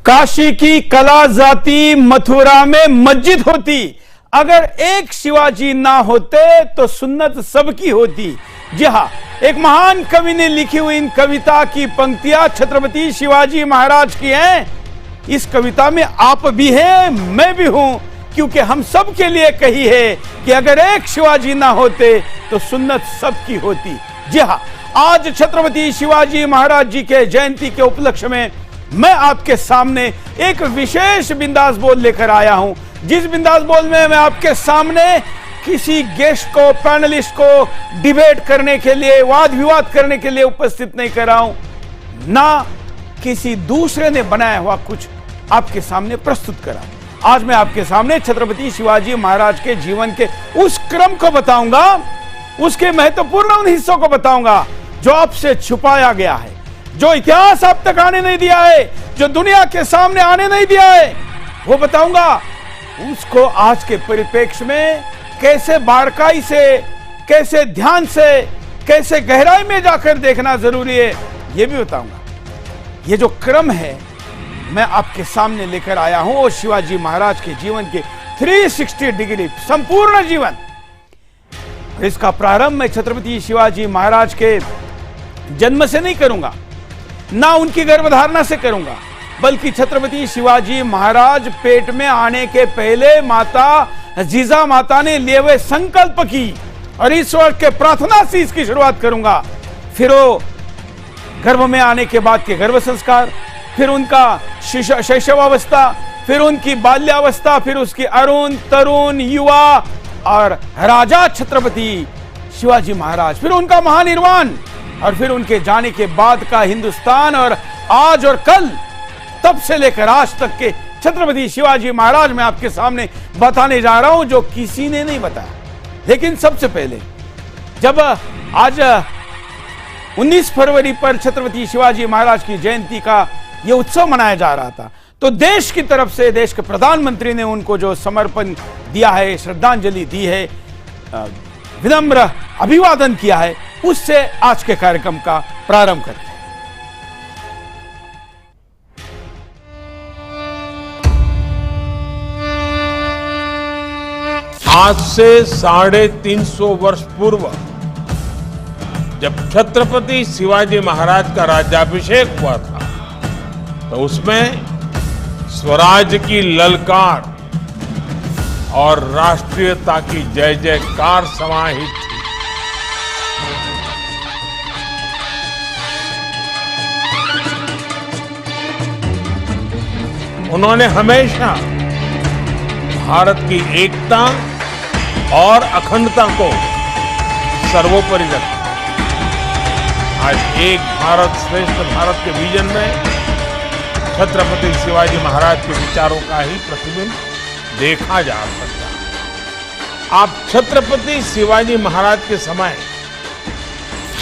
काशी की कला जाती, मथुरा में मस्जिद होती। अगर एक शिवाजी ना होते तो सुन्नत सबकी होती। जी हां, एक महान कवि ने लिखी हुई इन कविता की पंक्तियां छत्रपति शिवाजी महाराज की हैं। इस कविता में आप भी हैं, मैं भी हूं, क्योंकि हम सब के लिए कही है कि अगर एक शिवाजी ना होते तो सुन्नत सबकी होती। जी हां, आज छत्रपति शिवाजी महाराज जी के जयंती के उपलक्ष्य में मैं आपके सामने एक विशेष बिंदास बोल लेकर आया हूं। जिस बिंदास बोल में मैं आपके सामने किसी गेस्ट को, पैनलिस्ट को डिबेट करने के लिए, वाद विवाद करने के लिए उपस्थित नहीं कर रहा हूं, ना किसी दूसरे ने बनाया हुआ कुछ आपके सामने प्रस्तुत करा। आज मैं आपके सामने छत्रपति शिवाजी महाराज के जीवन के उस क्रम को बताऊंगा, उसके महत्वपूर्ण उन हिस्सों को बताऊंगा जो आपसे छुपाया गया है, जो इतिहास आप तक आने नहीं दिया है, जो दुनिया के सामने आने नहीं दिया है, वो बताऊंगा। उसको आज के परिप्रेक्ष्य में कैसे बारकाई से, कैसे ध्यान से, कैसे गहराई में जाकर देखना जरूरी है, ये भी बताऊंगा। ये जो क्रम है मैं आपके सामने लेकर आया हूं, और शिवाजी महाराज के जीवन के 360 डिग्री संपूर्ण जीवन। इसका प्रारंभ मैं छत्रपति शिवाजी महाराज के जन्म से नहीं करूंगा, ना उनकी गर्भधारणा से करूंगा, बल्कि छत्रपति शिवाजी महाराज पेट में आने के पहले माता जीजा माता ने लिए हुए संकल्प की और ईश्वर के प्रार्थना से इसकी शुरुआत करूंगा। फिर वो गर्भ में आने के बाद के गर्भ संस्कार, फिर उनका शैशवावस्था, फिर उनकी बाल्यावस्था, फिर उसकी अरुण, तरुण, युवा और राजा छत्रपति शिवाजी महाराज, फिर उनका महानिर्वाण, और फिर उनके जाने के बाद का हिंदुस्तान, और आज और कल, तब से लेकर आज तक के छत्रपति शिवाजी महाराज मैं आपके सामने बताने जा रहा हूं, जो किसी ने नहीं बताया। लेकिन सबसे पहले जब आज 19 फरवरी पर छत्रपति शिवाजी महाराज की जयंती का यह उत्सव मनाया जा रहा था, तो देश की तरफ से देश के प्रधानमंत्री ने उनको जो समर्पण दिया है, श्रद्धांजलि दी है, विनम्र अभिवादन किया है, उससे आज के कार्यक्रम का प्रारंभ करते हैं। आज से 350 वर्ष पूर्व जब छत्रपति शिवाजी महाराज का राज्याभिषेक हुआ था, तो उसमें स्वराज की ललकार और राष्ट्रीयता की जय जयकार समाहित थी। उन्होंने हमेशा भारत की एकता और अखंडता को सर्वोपरि रखा। आज एक भारत श्रेष्ठ भारत के विजन में छत्रपति शिवाजी महाराज के विचारों का ही प्रतिबिंब देखा जा सकता है। आप छत्रपति शिवाजी महाराज के समय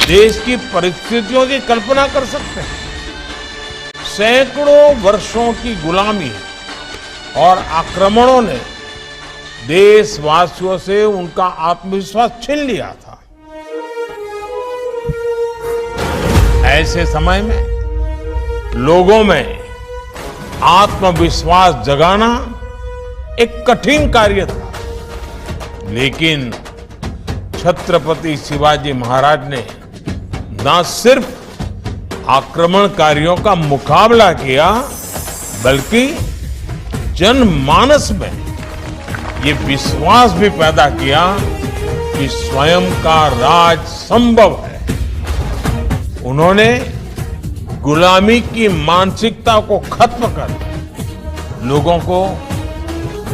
देश की परिस्थितियों की कल्पना कर सकते हैं। सैकड़ों वर्षों की गुलामी और आक्रमणों ने देशवासियों से उनका आत्मविश्वास छीन लिया था। ऐसे समय में लोगों में आत्मविश्वास जगाना एक कठिन कार्य था, लेकिन छत्रपति शिवाजी महाराज ने न सिर्फ आक्रमणकारियों का मुकाबला किया, बल्कि जनमानस में ये विश्वास भी पैदा किया कि स्वयं का राज संभव है। उन्होंने गुलामी की मानसिकता को खत्म कर लोगों को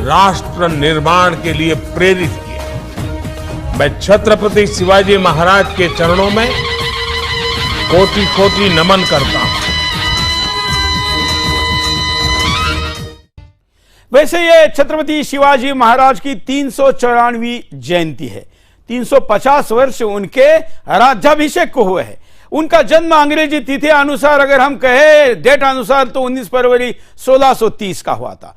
राष्ट्र निर्माण के लिए प्रेरित किया। मैं छत्रपति शिवाजी महाराज के चरणों में कोटि कोटि नमन करता हूं। वैसे ये छत्रपति शिवाजी महाराज की 394वीं जयंती है। 350 वर्ष उनके राज्याभिषेक को हुए हैं। उनका जन्म अंग्रेजी तिथि अनुसार अगर हम कहें, डेट अनुसार, तो 19 फरवरी 1630 का हुआ था।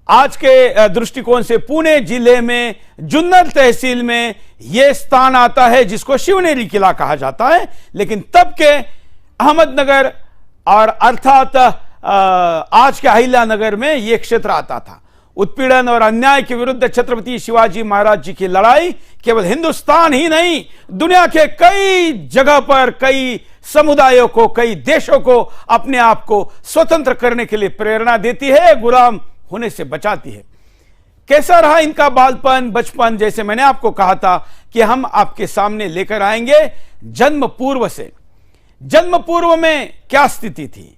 आज के दृष्टिकोण से पुणे जिले में जुन्नर तहसील में यह स्थान आता है जिसको शिवनेरी किला कहा जाता है, लेकिन तब के अहमदनगर और अर्थात आज के अहिल्यानगर में यह क्षेत्र आता था। उत्पीड़न और अन्याय के विरुद्ध छत्रपति शिवाजी महाराज जी की लड़ाई केवल हिंदुस्तान ही नहीं, दुनिया के कई जगह पर कई समुदायों को, कई देशों को अपने आप को स्वतंत्र करने के लिए प्रेरणा देती है, गुलाम होने से बचाती है। कैसा रहा इनका बालपन, बचपन? जैसे मैंने आपको कहा था कि हम आपके सामने लेकर आएंगे जन्म पूर्व से। जन्म पूर्व में क्या स्थिति थी?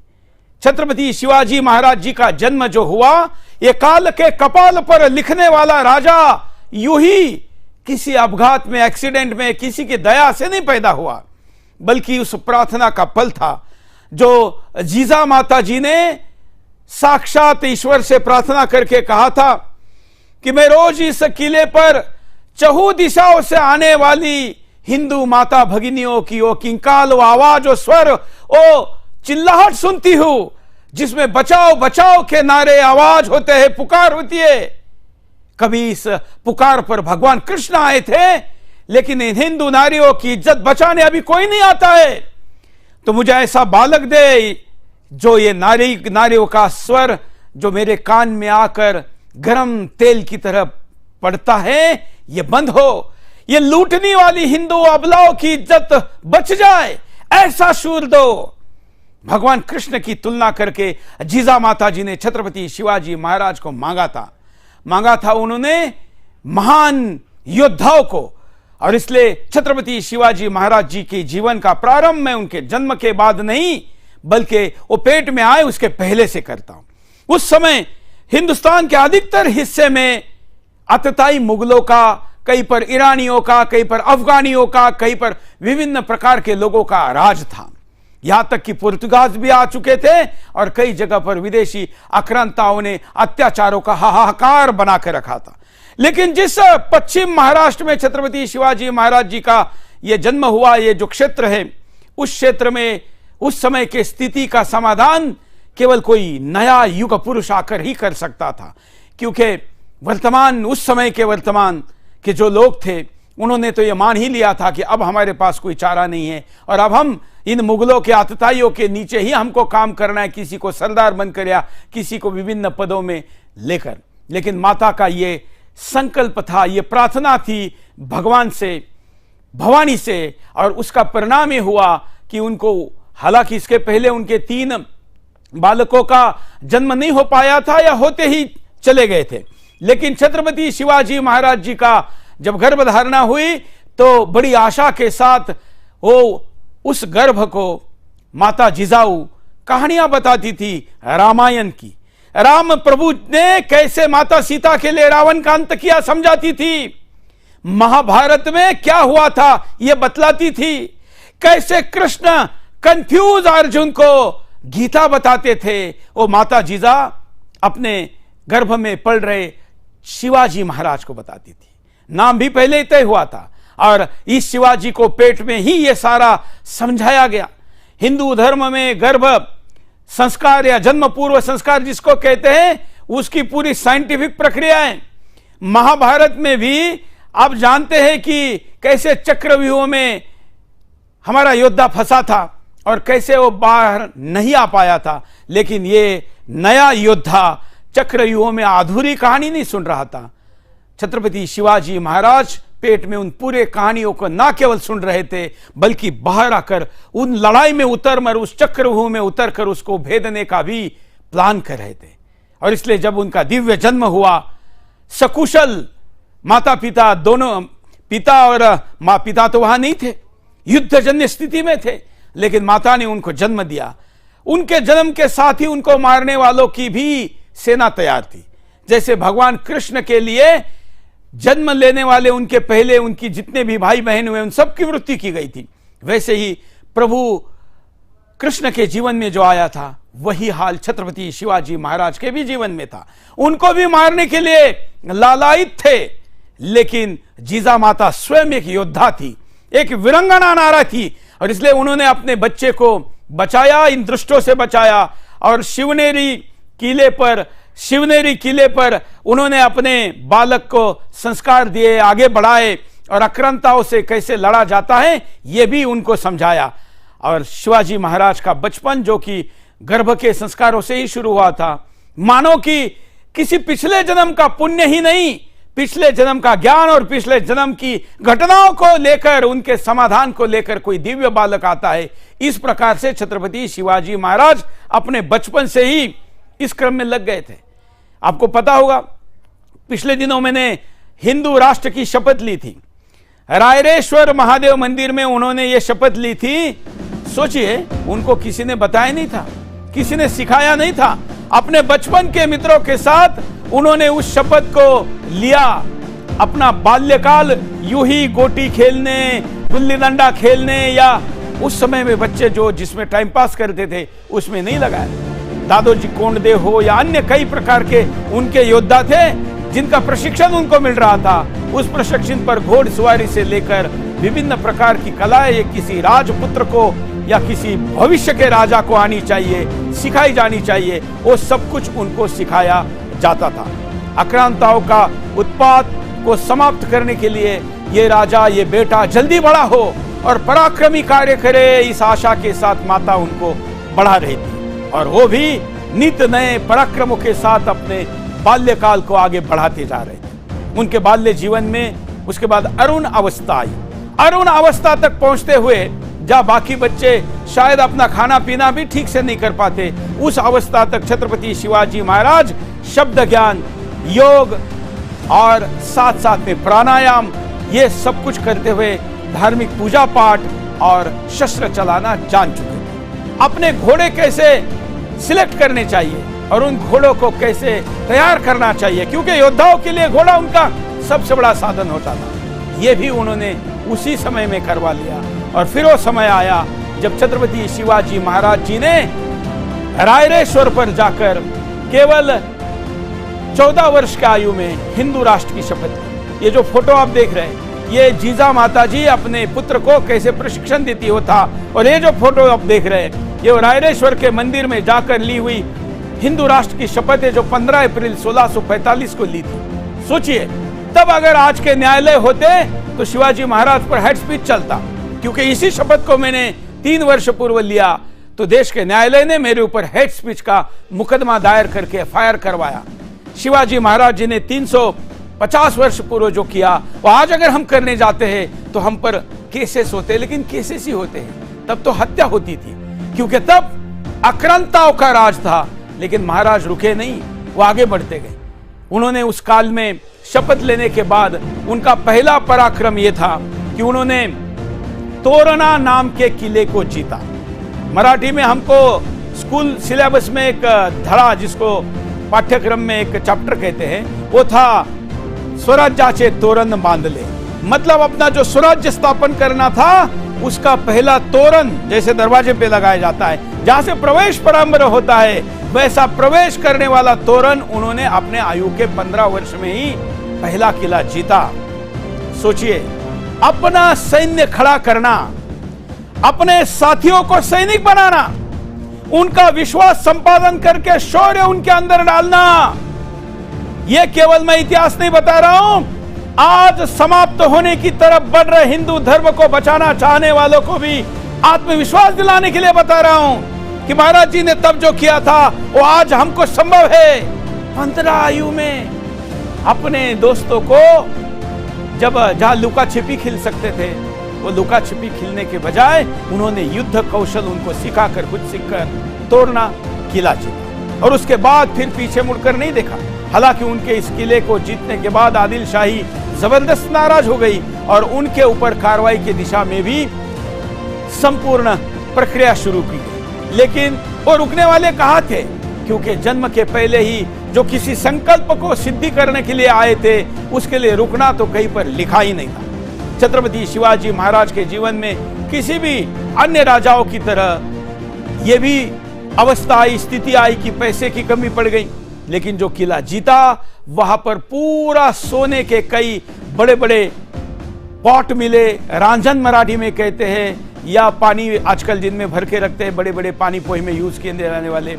छत्रपति शिवाजी महाराज जी का जन्म जो हुआ, यह काल के कपाल पर लिखने वाला राजा यूं ही किसी अपघात में, एक्सीडेंट में, किसी की दया से नहीं पैदा हुआ, बल्कि उस प्रार्थना का फल था जो जीजा माता जी ने साक्षात ईश्वर से प्रार्थना करके कहा था कि मैं रोज इस किले पर चहु दिशाओं से आने वाली हिंदू माता भगिनियों की ओ किंकाल, वो आवाज, ओ स्वर, ओ चिल्लाहट सुनती हूं, जिसमें बचाओ बचाओ के नारे आवाज होते हैं, पुकार होती है। कभी इस पुकार पर भगवान कृष्ण आए थे, लेकिन इन हिंदू नारियों की इज्जत बचाने अभी कोई नहीं आता है। तो मुझे ऐसा बालक दे जो ये नारियों का स्वर जो मेरे कान में आकर गरम तेल की तरह पड़ता है, ये बंद हो, ये लूटने वाली हिंदू अबलाओं की इज्जत बच जाए, ऐसा शूर दो। भगवान कृष्ण की तुलना करके जीजा माता जी ने छत्रपति शिवाजी महाराज को मांगा था उन्होंने महान योद्धाओं को। और इसलिए छत्रपति शिवाजी महाराज जी के जीवन का प्रारंभ मैं उनके जन्म के बाद नहीं, बल्कि वो पेट में आए उसके पहले से करता हूं। उस समय हिंदुस्तान के अधिकतर हिस्से में अतताई मुगलों का, कहीं पर ईरानियों का, कहीं पर अफगानियों का, कहीं पर विभिन्न प्रकार के लोगों का राज था। यहां तक कि पुर्तगाज भी आ चुके थे और कई जगह पर विदेशी आक्रांताओं ने अत्याचारों का हाहाकार बना के रखा था। लेकिन जिस पश्चिम महाराष्ट्र में छत्रपति शिवाजी महाराज जी का यह जन्म हुआ, ये जो क्षेत्र है, उस क्षेत्र में उस समय के स्थिति का समाधान केवल कोई नया युग पुरुष आकर ही कर सकता था, क्योंकि उस समय के वर्तमान के जो लोग थे, उन्होंने तो यह मान ही लिया था कि अब हमारे पास कोई चारा नहीं है और अब हम इन मुगलों के आतताइयों के नीचे ही हमको काम करना है, किसी को सरदार बनकर या किसी को विभिन्न पदों में लेकर। लेकिन माता का ये संकल्प था, ये प्रार्थना थी भगवान से, भवानी से, और उसका परिणाम ये हुआ कि उनको, हालांकि इसके पहले उनके 3 बालकों का जन्म नहीं हो पाया था या होते ही चले गए थे, लेकिन छत्रपति शिवाजी महाराज जी का जब गर्भधारणा हुई तो बड़ी आशा के साथ वो उस गर्भ को माता जिजाऊ कहानियां बताती थी रामायण की। राम प्रभु ने कैसे माता सीता के लिए रावण का अंत किया समझाती थी, महाभारत में क्या हुआ था यह बतलाती थी, कैसे कृष्ण कंफ्यूज अर्जुन को गीता बताते थे, वो माता जिजा अपने गर्भ में पल रहे शिवाजी महाराज को बताती थी। नाम भी पहले ही तय हुआ था और इस शिवाजी को पेट में ही यह सारा समझाया गया। हिंदू धर्म में गर्भ संस्कार या जन्म पूर्व संस्कार जिसको कहते हैं, उसकी पूरी साइंटिफिक प्रक्रिया है। महाभारत में भी आप जानते हैं कि कैसे चक्रव्यूह में हमारा योद्धा फंसा था और कैसे वो बाहर नहीं आ पाया था, लेकिन ये नया योद्धा चक्रव्यूह में अधूरी कहानी नहीं सुन रहा था। छत्रपति शिवाजी महाराज पेट में उन पूरे कहानियों को ना केवल सुन रहे थे, बल्कि बाहर आकर उन लड़ाई में उतर उस चक्रव्यूह में उतरकर उसको भेदने का भी प्लान कर रहे थे। और इसलिए जब उनका दिव्य जन्म हुआ, सकुशल माता पिता दोनों, पिता और मां, पिता तो वहां नहीं थे, युद्धजन्य स्थिति में थे, लेकिन माता ने उनको जन्म दिया। उनके जन्म के साथ ही उनको मारने वालों की भी सेना तैयार थी। जैसे भगवान कृष्ण के लिए जन्म लेने वाले उनके पहले उनकी जितने भी भाई बहन हुए उन सबकी मृत्यु की गई थी, वैसे ही प्रभु कृष्ण के जीवन में जो आया था वही हाल छत्रपति शिवाजी महाराज के भी जीवन में था। उनको भी मारने के लिए लालायित थे, लेकिन जीजा माता स्वयं एक योद्धा थी, एक वीरांगना नारा थी, और इसलिए उन्होंने अपने बच्चे को बचाया, इन दुष्टों से बचाया। और शिवनेरी किले पर उन्होंने अपने बालक को संस्कार दिए, आगे बढ़ाए और आक्रांताओं से कैसे लड़ा जाता है यह भी उनको समझाया। और शिवाजी महाराज का बचपन जो कि गर्भ के संस्कारों से ही शुरू हुआ था। मानो कि किसी पिछले जन्म का पुण्य ही नहीं, पिछले जन्म का ज्ञान और पिछले जन्म की घटनाओं को लेकर, उनके समाधान को लेकर कोई दिव्य बालक आता है। इस प्रकार से छत्रपति शिवाजी महाराज अपने बचपन से ही इस क्रम में लग गए थे। आपको पता होगा, पिछले दिनों मैंने हिंदू राष्ट्र की शपथ ली थी। रायरेश्वर महादेव मंदिर में उन्होंने ये शपथ ली थी। सोचिए, उनको किसी ने बताया नहीं था, किसी ने सिखाया नहीं था। अपने बचपन के मित्रों के साथ उन्होंने उस शपथ को लिया। अपना बाल्यकाल यूं ही गोटी खेलने, गुल्ली डंडा खेलने या उस समय में बच्चे जो जिसमें टाइम पास करते थे उसमें नहीं लगाया। दादोजी कोंडदेव हो या अन्य कई प्रकार के उनके योद्धा थे जिनका प्रशिक्षण उनको मिल रहा था। उस प्रशिक्षण पर घोड़सवारी से लेकर विभिन्न प्रकार की कलाएं ये किसी राजपुत्र को या किसी भविष्य के राजा को आनी चाहिए, सिखाई जानी चाहिए, वो सब कुछ उनको सिखाया जाता था। आक्रांताओं का उत्पात को समाप्त करने के लिए ये राजा, ये बेटा जल्दी बड़ा हो और पराक्रमी कार्य करे, इस आशा के साथ माता उनको बढ़ा रही थी। और वो भी नित नए पराक्रमों के साथ अपने बाल्यकाल को आगे बढ़ाते जा रहे थे। उनके बाल्य जीवन में उसके बाद अरुण अवस्था आई। अरुण अवस्था तक पहुंचते हुए जहाँ बाकी बच्चे शायद अपना खाना पीना भी ठीक से नहीं कर पाते, उस अवस्था तक छत्रपति शिवाजी महाराज शब्द ज्ञान, योग और साथ साथ में प्राणायाम, ये सब कुछ करते हुए धार्मिक पूजा पाठ और शस्त्र चलाना जान चुके थे। अपने घोड़े कैसे सिलेक्ट करने चाहिए और उन घोड़ों को कैसे तैयार करना चाहिए, क्योंकि योद्धाओं के लिए घोड़ा उनका सबसे बड़ा साधन होता था। ये भी उन्होंने उसी समय में करवा लिया। और फिर वो समय आया जब छत्रपति शिवाजी महाराज जी ने रायरेश्वर पर जाकर केवल 14 वर्ष की आयु में हिंदू राष्ट्र की शपथ ली। ये जो फोटो आप देख रहे हैं, ये जीजा माता जी अपने पुत्र को कैसे प्रशिक्षण देती होता, और ये जो फोटो आप देख रहे हैं, ये रायरेश्वर के मंदिर में जाकर ली हुई हिंदू राष्ट्र की शपथ है, जो 15 अप्रैल 1645 को ली थी। सोचिए, तब अगर आज के न्यायालय होते तो शिवाजी महाराज पर हेड स्पीच चलता, क्योंकि इसी शपथ को मैंने 3 वर्ष पूर्व लिया, तो देश के न्यायालय ने मेरे ऊपर हेड स्पीच का मुकदमा दायर करके एफआईआर करवाया। शिवाजी महाराज जी ने 350 वर्ष पूर्व जो किया, वो आज अगर हम करने जाते हैं तो हम पर केसेस होते, लेकिन केसेस ही होते हैं। तब तो हत्या होती थी, क्योंकि तब आक्रांताओं का राज था। लेकिन महाराज रुके नहीं, वो आगे बढ़ते गए। उन्होंने उस काल में शपथ लेने के बाद उनका पहला पराक्रम यह था कि उन्होंने तोरणा नाम के किले को जीता। मराठी में हमको स्कूल सिलेबस में एक धड़ा, जिसको पाठ्यक्रम में एक चैप्टर कहते हैं, वो था स्वराज्याचे तोरण बांधले। मतलब अपना जो स्वराज्य स्थापन करना था, उसका पहला तोरण जैसे दरवाजे पे लगाया जाता है, जहां से प्रवेश प्रारंभ होता है, वैसा प्रवेश करने वाला तोरण उन्होंने अपने आयु के 15 वर्ष में ही पहला किला जीता। सोचिए, अपना सैन्य खड़ा करना, अपने साथियों को सैनिक बनाना, उनका विश्वास संपादन करके शौर्य उनके अंदर डालना। यह केवल मैं इतिहास नहीं बता रहा हूं, आज समाप्त होने की तरफ बढ़ रहे हिंदू धर्म को बचाना चाहने वालों को भी आत्मविश्वास दिलाने के लिए बता रहा हूं कि महाराज जी ने तब जो किया था वो आज हमको संभव है। 15 आयु में अपने दोस्तों को, जब जहां लुका छिपी खेल सकते थे, वो लुका छिपी खेलने के बजाय उन्होंने युद्ध कौशल उनको सिखाकर, खुद सीखकर तोड़ना किला जीता। और उसके बाद फिर पीछे मुड़कर नहीं देखा। हालांकि उनके इस किले को जीतने के बाद आदिल शाही जबरदस्त नाराज हो गई और उनके ऊपर कार्रवाई की दिशा में भी संपूर्ण प्रक्रिया शुरू की गई। लेकिन वो रुकने वाले कहाँ थे, क्योंकि जन्म के पहले ही जो किसी संकल्प को सिद्धि करने के लिए आए थे, उसके लिए रुकना तो कहीं पर लिखा ही नहीं था। छत्रपति शिवाजी महाराज के जीवन में किसी भी अन्य राजाओं की तरह ये भी अवस्था आई, स्थिति आई कि पैसे की कमी पड़ गई। लेकिन जो किला जीता, वहां पर पूरा सोने के कई बड़े बड़े पॉट मिले, रांझन मराठी में कहते हैं, या पानी आजकल जिनमें भर के रखते हैं, बड़े बड़े पानी पोही में यूज किए जाने वाले,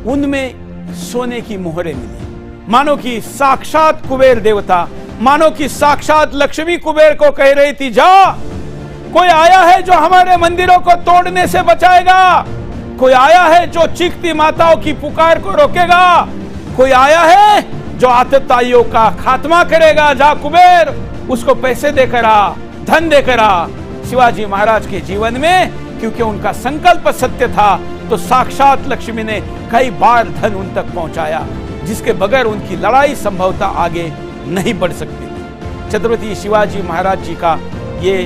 उनमें सोने की मोहरें मिली। मानो कि साक्षात कुबेर देवता, मानो कि साक्षात लक्ष्मी कुबेर को कह रही थी, जा, कोई आया है जो हमारे मंदिरों को तोड़ने से बचाएगा, कोई आया है जो चीखती माताओं की पुकार को रोकेगा, कोई आया है जो आतताइयों का खात्मा करेगा। जा कुबेर, उसको पैसे देकर आ, धन देकर आ। शिवाजी महाराज के जीवन में क्योंकि उनका संकल्प सत्य था, तो साक्षात लक्ष्मी ने कई बार धन उन तक पहुंचाया, जिसके बगैर उनकी लड़ाई संभवतः आगे नहीं बढ़ सकती थी। छत्रपति शिवाजी महाराज जी का ये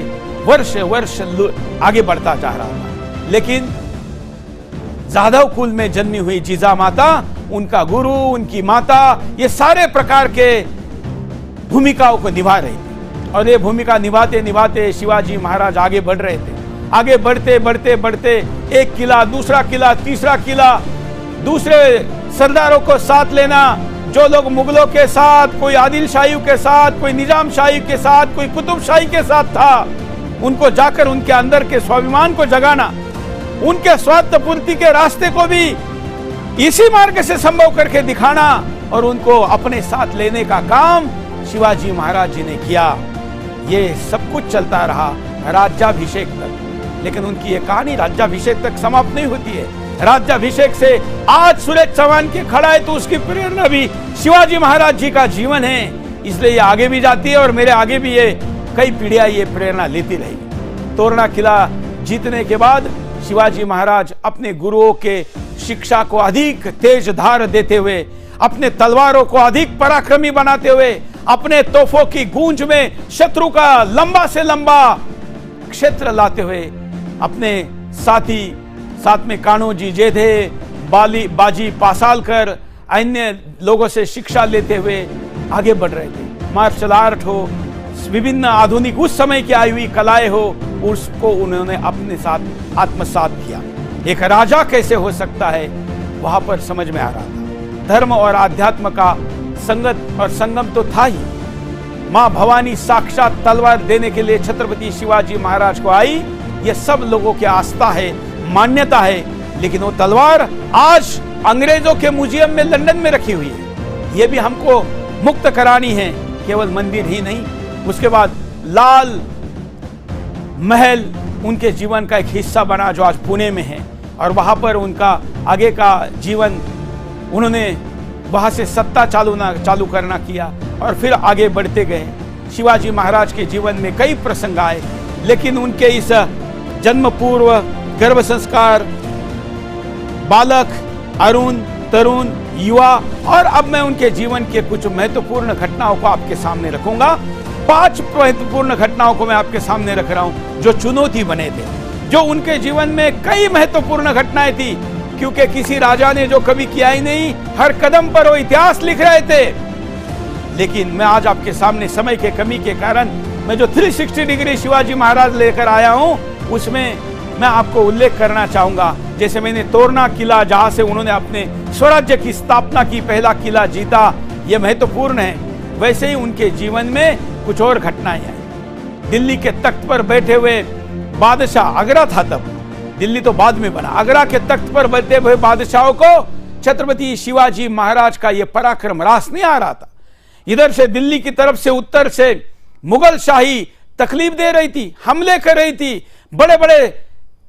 वर्ष वर्ष आगे बढ़ता जा रहा था, लेकिन जाधव कुल में जन्मी हुई जीजा माता, उनका गुरु, उनकी माता, ये सारे प्रकार के भूमिकाओं को निभा रही थी। और ये भूमिका निभाते निभाते शिवाजी महाराज आगे बढ़ रहे थे। आगे बढ़ते बढ़ते बढ़ते एक किला, दूसरा किला, तीसरा किला, दूसरे सरदारों को साथ लेना। जो लोग मुगलों के साथ, कोई आदिल शाही के साथ, कोई निजाम शाही के साथ, कोई कुतुब शाही के साथ था, उनको जाकर उनके अंदर के स्वाभिमान को जगाना, उनके स्वार्थ पूर्ति के रास्ते को भी इसी मार्ग से संभव करके दिखाना और उनको अपने साथ लेने का काम शिवाजी महाराज जी ने किया। ये सब कुछ चलता रहा राज्याभिषेक तक। लेकिन उनकी ये कहानी राज्याभिषेक तक समाप्त नहीं होती है। राज्याभिषेक से आज सूरज चौहान के खड़ा है, तो उसकी प्रेरणा भी शिवाजी महाराज जी का जीवन है, इसलिए ये आगे भी जाती है और मेरे आगे भी ये कई पीढ़ियां ये प्रेरणा लेती रहेगी। तोरणा किला जीतने के बाद शिवाजी महाराज अपने गुरुओं के शिक्षा को अधिक तेज धार देते हुए, अपने तलवारों को अधिक पराक्रमी बनाते हुए, अपने तोपों की गूंज में शत्रु का लंबा से लंबा क्षेत्र लाते हुए, अपने साथी साथ में कान्होजी जेधे, बाजी पासालकर, अन्य लोगों से शिक्षा लेते हुए आगे बढ़ रहे थे। मार्शल आर्ट हो, विभिन्न आधुनिक उस समय की आई हुई कलाएं हो, उसको उन्होंने अपने साथ आत्मसात किया। एक राजा कैसे हो सकता है, वहां पर समझ में आ रहा था। धर्म और आध्यात्म का संगत और संगम तो था ही। मां भवानी साक्षात तलवार देने के लिए छत्रपति शिवाजी महाराज को आई, ये सब लोगों की आस्था है, मान्यता है। लेकिन वो तलवार आज अंग्रेजों के म्यूजियम में लंदन में रखी हुई है। ये भी हमको मुक्त करानी है, केवल मंदिर ही नहीं। उसके बाद लाल महल उनके जीवन का एक हिस्सा बना, जो आज पुणे में है, और वहां पर उनका आगे का जीवन, उन्होंने वहां से सत्ता चालू करना किया और फिर आगे बढ़ते गए। शिवाजी महाराज के जीवन में कई प्रसंग आए, लेकिन उनके इस जन्म पूर्व गर्भ संस्कार, बालक, अरुण, तरुण, युवा, और अब मैं उनके जीवन के कुछ महत्वपूर्ण घटनाओं को आपके सामने रखूंगा। 5 महत्वपूर्ण घटनाओं को मैं आपके सामने रख रहा हूं, जो चुनौती बने थे, जो उनके जीवन में कई महत्वपूर्ण घटनाएं थी, क्योंकि किसी राजा ने जो कभी किया ही नहीं, हर कदम पर वो इतिहास लिख रहे थे। लेकिन मैं आज आपके सामने समय के कमी के कारण मैं जो 360 डिग्री शिवाजी महाराज लेकर आया हूं, उसमें मैं आपको उल्लेख करना चाहूंगा। जैसे मैंने तोरणा किला, जहां से उन्होंने अपने स्वराज्य की स्थापना की, पहला किला जीता, यह महत्वपूर्ण है, वैसे ही उनके जीवन में कुछ और घटनाएं आई। दिल्ली के तख्त पर बैठे हुए बादशाह, आगरा था तब, दिल्ली तो बाद में बना, आगरा के तख्त पर बैठे हुए बादशाहों को छत्रपति शिवाजी महाराज का यह पराक्रम रास नहीं आ रहा था। इधर से दिल्ली की तरफ से, उत्तर से मुगल शाही तकलीफ दे रही थी, हमले कर रही थी, बड़े बड़े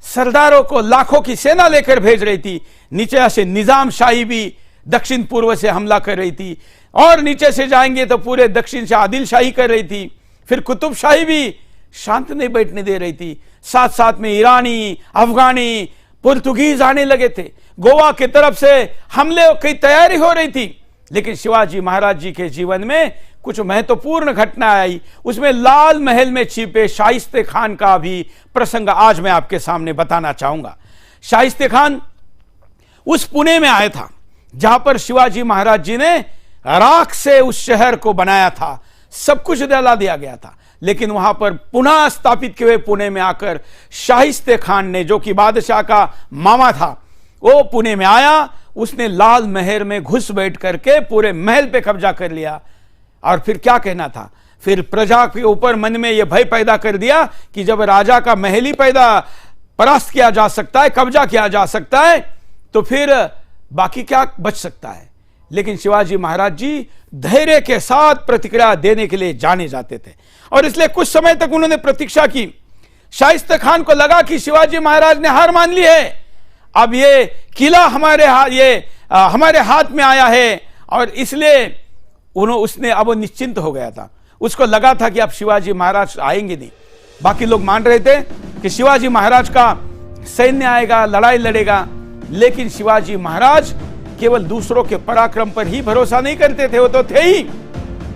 सरदारों को लाखों की सेना लेकर भेज रही थी। नीचे से निजाम शाही भी दक्षिण पूर्व से हमला कर रही थी, और नीचे से जाएंगे तो पूरे दक्षिण से आदिल शाही कर रही थी। फिर कुतुब शाही भी शांत नहीं बैठने दे रही थी। साथ साथ में ईरानी, अफगानी, पुर्तगीज आने लगे थे। गोवा की तरफ से हमले की तैयारी हो रही थी। लेकिन शिवाजी महाराज जी के जीवन में कुछ महत्वपूर्ण घटना आई। उसमें लाल महल में छिपे शाइस्ते खान का भी प्रसंग आज मैं आपके सामने बताना चाहूंगा। शाइस्ते खान उस पुणे में आया था, जहां पर शिवाजी महाराज जी ने राख से उस शहर को बनाया था, सब कुछ दिला दिया गया था। लेकिन वहां पर पुनः स्थापित किए हुए पुणे में आकर शाइस्ते खान ने, जो कि बादशाह का मामा था, वो पुणे में आया। उसने लाल महल में घुस बैठ करके पूरे महल पे कब्जा कर लिया। और फिर क्या कहना था, फिर प्रजा के ऊपर मन में यह भय पैदा कर दिया कि जब राजा का महल ही परास्त किया जा सकता है, कब्जा किया जा सकता है, तो फिर बाकी क्या बच सकता है। लेकिन शिवाजी महाराज जी धैर्य के साथ प्रतिक्रिया देने के लिए जाने जाते थे, और इसलिए कुछ समय तक उन्होंने प्रतीक्षा की। शाइस्ते खान को लगा कि शिवाजी महाराज ने हार मान ली है, अब ये किला हमारे हाथ में आया है, और इसलिए उसने अब वो निश्चिंत हो गया था। उसको लगा था कि अब शिवाजी महाराज आएंगे नहीं। बाकी लोग मान रहे थे कि शिवाजी महाराज का सैन्य आएगा, लड़ाई लड़ेगा, लेकिन शिवाजी महाराज केवल दूसरों के पराक्रम पर ही भरोसा नहीं करते थे, वो तो थे ही,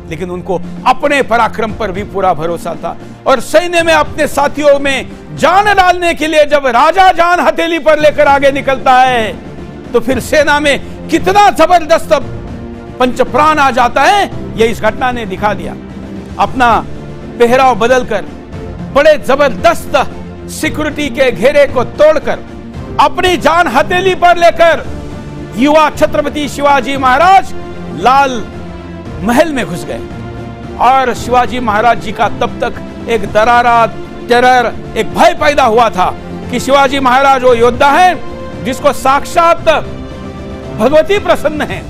लेकिन उनको अपने पराक्रम पर भी पूरा भरोसा था। और सैन्य में अपने साथियों में जान डालने के लिए जब राजा जान हथेली पर लेकर आगे निकलता है, तो फिर सेना में कितना जबरदस्त पंचप्राण आ जाता है, यह इस घटना ने दिखा दिया। अपना पहराव बदलकर, बड़े जबरदस्त सिक्योरिटी के घेरे को तोड़कर, अपनी जान हथेली पर लेकर युवा छत्रपति शिवाजी महाराज लाल महल में घुस गए। और शिवाजी महाराज जी का तब तक एक दरारा, टेरर, एक भय पैदा हुआ था कि शिवाजी महाराज वो योद्धा है जिसको साक्षात भगवती प्रसन्न है,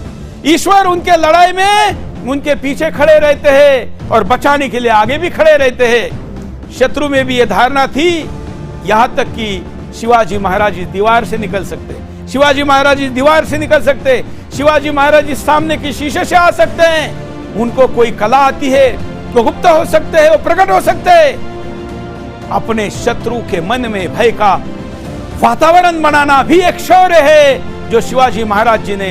ईश्वर उनके लड़ाई में उनके पीछे खड़े रहते हैं और बचाने के लिए आगे भी खड़े रहते हैं। शत्रु में भी यह धारणा थी, यहां तक कि शिवाजी महाराज इस दीवार से निकल सकते, शिवाजी महाराज इस दीवार से निकल सकते, शिवाजी महाराज इस सामने की शीशे से आ सकते हैं, उनको कोई कला आती है, वो गुप्त हो सकते हैं, वो प्रकट हो सकते हैं। अपने शत्रु के मन में भय का वातावरण बनाना भी एक शौर्य है जो शिवाजी महाराज जी ने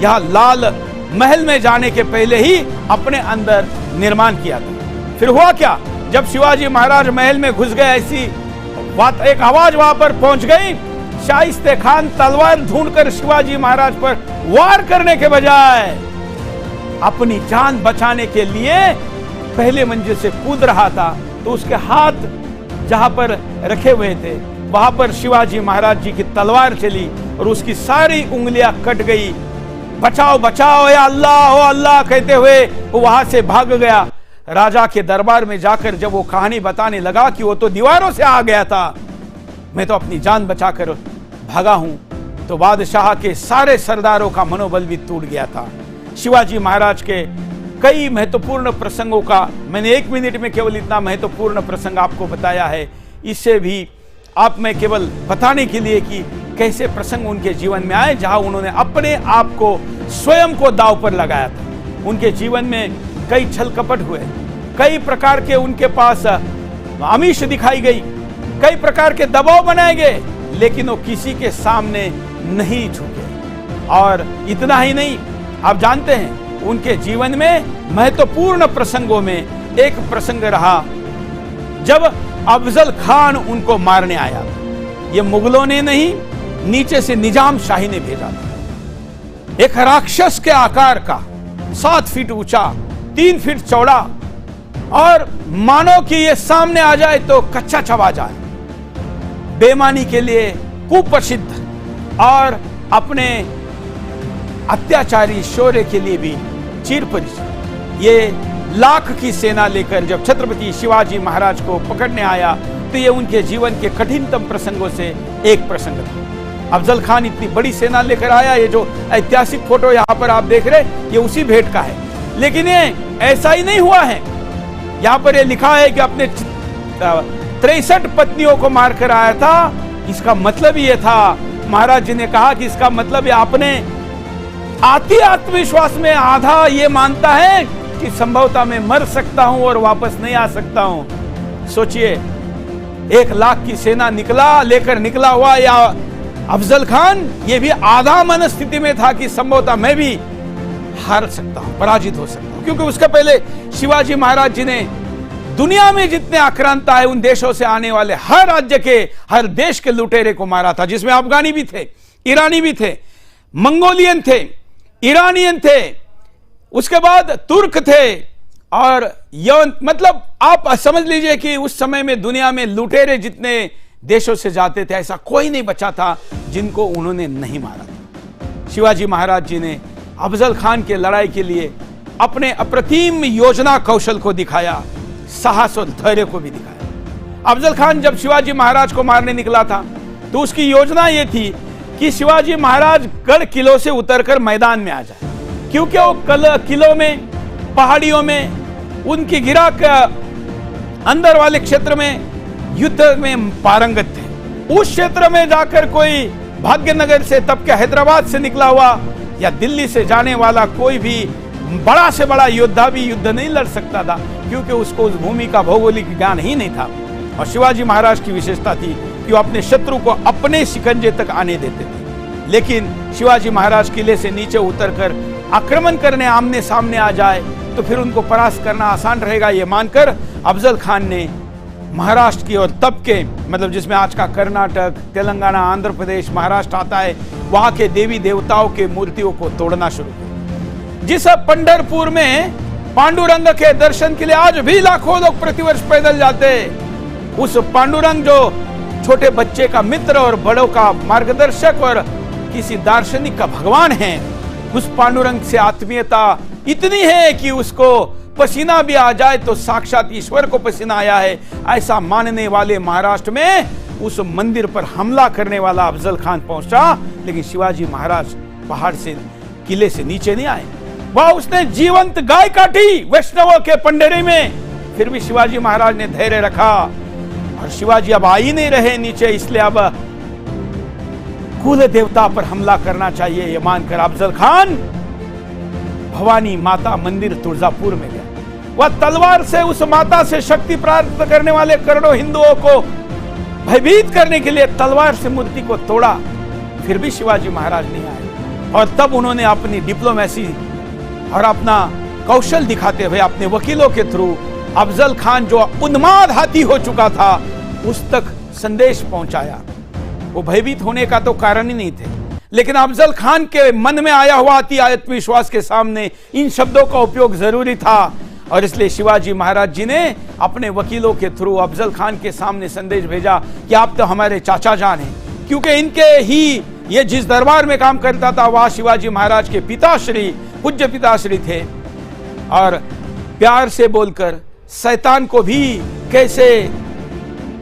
यहां लाल महल में जाने के पहले ही अपने अंदर निर्माण किया था। फिर हुआ क्या, जब शिवाजी महाराज महल में घुस गए, ऐसी बात, एक आवाज वहां पर पहुंच गई, शाइस्ते खान तलवार ढूंढकर शिवाजी महाराज पर वार करने के बजाय अपनी जान बचाने के लिए पहले मंजिल से कूद रहा था, तो उसके हाथ जहां पर रखे हुए थे वहां पर शिवाजी महाराज जी की तलवार चली और उसकी सारी उंगलियां कट गई। बचाओ बचाओ या अल्लाह हो अल्लाह कहते हुए वो वहां से भाग गया। राजा के दरबार में जाकर जब वो कहानी बताने लगा कि वो तो दीवारों से आ गया था, मैं तो अपनी जान बचाकर भागा हूं, तो बादशाह के सारे सरदारों का मनोबल भी टूट गया था। शिवाजी महाराज के कई महत्वपूर्ण प्रसंगों का मैंने 1 मिनट में केवल इतना महत्वपूर्ण प्रसंग आपको बताया है, इससे भी आप में केवल बताने के लिए कि कैसे प्रसंग उनके जीवन में आए जहां उन्होंने अपने आप को स्वयं को दांव पर लगाया था। उनके जीवन में कई छल कपट हुए, कई प्रकार के उनके पास आमिष दिखाई गई, कई प्रकार के दबाव बनाए गए, लेकिन वो किसी के सामने नहीं झुके। और इतना ही नहीं, आप जानते हैं उनके जीवन में महत्वपूर्ण प्रसंगों में एक प्रसंग रहा जब अफजल खान उनको मारने आया। ये मुगलों ने नहीं, नीचे से निजाम शाही ने भेजा था। एक राक्षस के आकार का, 7 फीट ऊंचा, 3 फीट चौड़ा, और मानो कि ये सामने आ जाए तो कच्चा चबा जाए। बेईमानी के लिए कुप्रसिद्ध और अपने अत्याचारी शौर्य के लिए भी चिर परिचित। ये लाख की सेना लेकर जब छत्रपति शिवाजी महाराज को पकड़ने आया तो ये उनके जीवन के कठिनतम प्रसंगों से एक प्रसंग था। अफजल खान इतनी बड़ी सेना लेकर आया, ये जो ऐतिहासिक फोटो यहाँ पर आप देख रहे हैं, ये उसी भेंट का है। लेकिन ये ऐसा ही नहीं हुआ है, यहाँ पर ये लिखा है कि अपने 63 पत्नियों को मारकर आया था। इसका मतलब ये था, महाराज जी ने कहा कि इसका मतलब ये आपने आत्मविश्वास में आधा ये मानता है कि संभवतः मैं मर सकता हूं और वापस नहीं आ सकता हूं। सोचिए, 1 लाख की सेना लेकर निकला हुआ या अफजल खान, ये भी आधा मनस्थिति में था कि संभवतः मैं भी हार सकता हूं, पराजित हो सकता हूं, क्योंकि उसके पहले शिवाजी महाराज जी ने दुनिया में जितने आक्रांता है उन देशों से आने वाले हर राज्य के, हर देश के लुटेरे को मारा था, जिसमें अफगानी भी थे, ईरानी भी थे, मंगोलियन थे, ईरानियन थे, उसके बाद तुर्क थे, और यौन, मतलब आप समझ लीजिए कि उस समय में दुनिया में लुटेरे जितने देशों से जाते थे, ऐसा कोई नहीं बचा था जिनको उन्होंने नहीं मारा था। शिवाजी महाराज जी ने अफजल खान के लड़ाई के लिए अपने अप्रतिम योजना कौशल को दिखाया, साहस और धैर्य को भी दिखाया। अफजल खान जब शिवाजी महाराज को मारने निकला था तो उसकी योजना यह थी कि शिवाजी महाराज गढ़ किलों से उतरकर मैदान में आ जाए, क्योंकि वो किलों में, पहाड़ियों में, उनकी गिरा के अंदर वाले क्षेत्र में युद्ध में पारंगत थे। उस क्षेत्र में जाकर कोई भाग्यनगर से तब के हैदराबाद से निकला हुआ या दिल्ली से जाने वाला कोई भी बड़ा से बड़ा योद्धा भी युद्ध नहीं लड़ सकता था, क्योंकि उसको उस भूमि का भौगोलिक ज्ञान ही नहीं था। और शिवाजी महाराज की विशेषता थी कि वो अपने शत्रु को अपने शिकंजे तक आने देते थे। लेकिन शिवाजी महाराज किले से नीचे उतरकर आक्रमण करने आमने सामने आ जाए तो फिर उनको परास्त करना आसान रहेगा, ये मानकर अफजल खान ने महाराष्ट्र की और तब के मतलब जिसमें आज का कर्नाटक, तेलंगाना, आंध्र प्रदेश, महाराष्ट्र आता है, वहां के देवी देवताओं के मूर्तियों को तोड़ना शुरू किया। जिस पंढरपुर में पांडुरंग के दर्शन के लिए आज भी लाखों लोग प्रतिवर्ष पैदल जाते हैं, उस पांडुरंग जो छोटे बच्चे का मित्र और बड़ों का मार्गदर्शक और किसी दार्शनिक का भगवान है, उस पांडुरंग से आत्मीयता इतनी है कि उसको पसीना भी आ जाए तो साक्षात ईश्वर को पसीना आया है, ऐसा मानने वाले महाराष्ट्र में उस मंदिर पर हमला करने वाला अफजल खान पहुंचा। लेकिन शिवाजी महाराज पहाड़ से किले से नीचे नहीं आए, वह उसने जीवंत गाय काटी वैष्णवों के पंडेरे में, फिर भी शिवाजी महाराज ने धैर्य रखा। और शिवाजी अब आ ही नहीं रहे नीचे, इसलिए अब कुल देवता पर हमला करना चाहिए, यह मानकर अफजल खान भवानी माता मंदिर तुळजापुर में गया। वह तलवार से उस माता से शक्ति प्राप्त करने वाले करोड़ों हिंदुओं को भयभीत करने के लिए तलवार से मूर्ति को तोड़ा, फिर भी शिवाजी महाराज नहीं आए। और तब उन्होंने अपनी डिप्लोमेसी और अपना कौशल दिखाते हुए अपने वकीलों के थ्रू अफजल खान जो उन्माद हाथी हो चुका था उस तक संदेश पहुंचाया। वो भयभीत होने का तो कारण ही नहीं थे, लेकिन अफजल खान के मन में आया हुआ अति आत्मविश्वास के सामने इन शब्दों का उपयोग जरूरी था। और इसलिए शिवाजी महाराज जी ने अपने वकीलों के थ्रू अफजल खान के सामने संदेश भेजा कि आप तो हमारे चाचा जान हैं, क्योंकि इनके ही ये जिस दरबार में काम करता था वह शिवाजी महाराज के पिताश्री, पूज्य पिताश्री थे। और प्यार से बोलकर शैतान को भी कैसे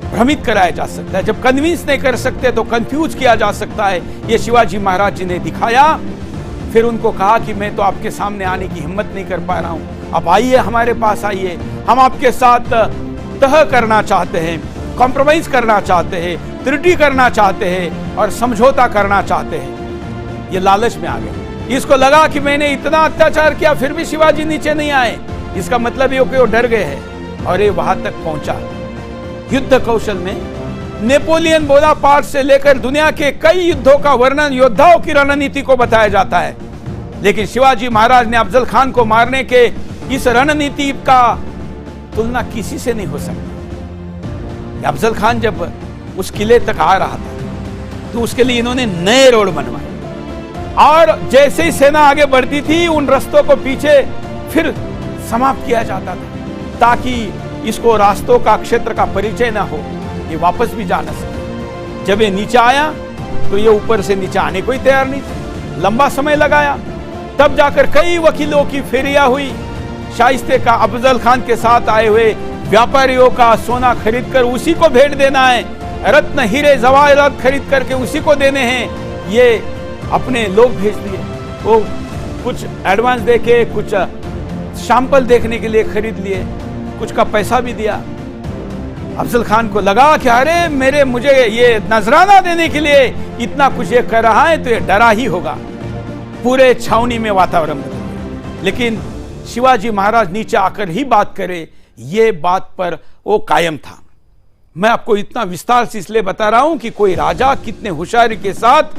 भ्रमित कराया जा सकता है, जब कन्विंस नहीं कर सकते तो कंफ्यूज किया जा सकता है, ये शिवाजी महाराज जी ने दिखाया। फिर उनको कहा कि मैं तो आपके सामने आने की हिम्मत नहीं कर पा रहा हूं, आप आइए, हमारे पास आइए, हम आपके साथ तह करना चाहते हैं, कॉम्प्रोमाइज करना चाहते हैं, त्रुटि करना चाहते हैं और समझौता करना चाहते हैं। ये लालच में आ गए, इसको लगा कि मैंने इतना अत्याचार किया फिर भी शिवाजी नीचे नहीं आए, इसका मतलब ये कि वो डर गए हैं। और ये वहां तक पहुंचा। युद्ध कौशल में नेपोलियन बोनापार्ट से लेकर दुनिया के कई युद्धों का वर्णन योद्धाओं की रणनीति को बताया जाता है, लेकिन शिवाजी महाराज ने अफजल खान को मारने के इस रणनीति का तुलना किसी से नहीं हो सकती। अफजल खान जब उस किले तक आ रहा था तो उसके लिए इन्होंने नए रोड बनवाए, और जैसे ही सेना आगे बढ़ती थी उन रास्तों को पीछे फिर समाप्त किया जाता था, ताकि इसको रास्तों का, क्षेत्र का परिचय ना हो, ये वापस भी जा न सके। जब ये नीचे आया तो ये ऊपर से नीचे आने को ही तैयार नहीं थे, लंबा समय लगाया, तब जाकर कई वकीलों की फेरिया हुई, शाइस्ते का अफजल खान के साथ आए हुए व्यापारियों का सोना खरीदकर उसी को भेंट देना है, रत्न हीरे जवाहरात खरीद करके उसी को देने हैं, ये अपने लोग भेज दिए। वो कुछ एडवांस देके, कुछ सैंपल देखने के लिए खरीद लिए, कुछ का पैसा भी दिया। अफजल खान को लगा कि अरे मुझे ये नजराना देने के लिए इतना कुछ ये कर रहा है तो ये डरा ही होगा। पूरे छावनी में वातावरण बदल गया, लेकिन शिवाजी महाराज नीचे आकर ही बात करे, ये बात पर वो कायम था। मैं आपको इतना विस्तार से इसलिए बता रहा हूं कि कोई राजा कितने होशियारी के साथ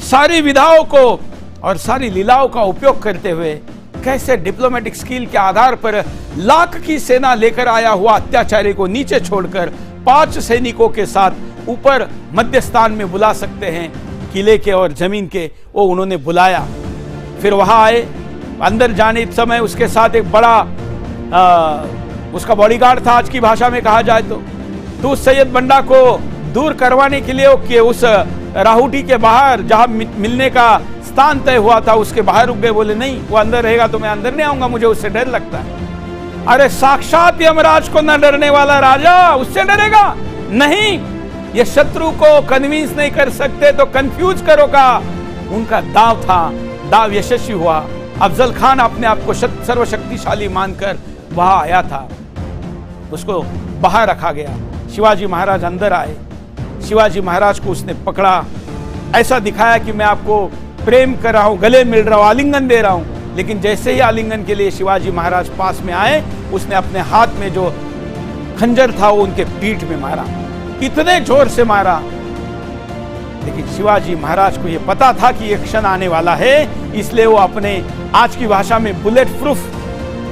सारी विधाओं को और सारी लीलाओं का उपयोग करते हुए कैसे डिप्लोमेटिक स्किल के आधार पर लाख की सेना लेकर आया हुआ अत्याचारी को नीचे छोड़कर 5 सैनिकों के साथ ऊपर मध्य स्थान में बुला सकते हैं, किले के और जमीन के, वो उन्होंने बुलाया। फिर वहां आए, अंदर जाने समय उसके साथ एक बड़ा उसका बॉडीगार्ड था, आज की भाषा में कहा जाए तो उस सैयद बंडा को दूर करवाने के लिए कि उस राहुटी के बाहर जहां मिलने का स्थान तय हुआ था उसके बाहर रुक गए, बोले नहीं वो अंदर रहेगा तो मैं अंदर नहीं आऊंगा, मुझे उससे डर लगता है। अरे साक्षात यमराज को न डरने वाला राजा उससे डरेगा? नहीं, ये शत्रु को कन्विंस नहीं कर सकते तो कंफ्यूज करोगा। उनका दाव था, दाव यशस्वी हुआ। अफजल खान अपने आप को सर्वशक्तिशाली मानकर वहां आया था, उसको बाहर रखा गया। शिवाजी महाराज अंदर आए, शिवाजी महाराज को उसने पकड़ा, ऐसा दिखाया कि मैं आपको प्रेम कर रहा हूं, गले मिल रहा हूं, आलिंगन दे रहा हूं। लेकिन जैसे ही आलिंगन के लिए शिवाजी महाराज पास में आए, उसने अपने हाथ में जो खंजर था वो उनके पीठ में मारा, इतने जोर से मारा। लेकिन शिवाजी महाराज को यह पता था कि यह क्षण आने वाला है, इसलिए वो अपने आज की भाषा में बुलेट प्रूफ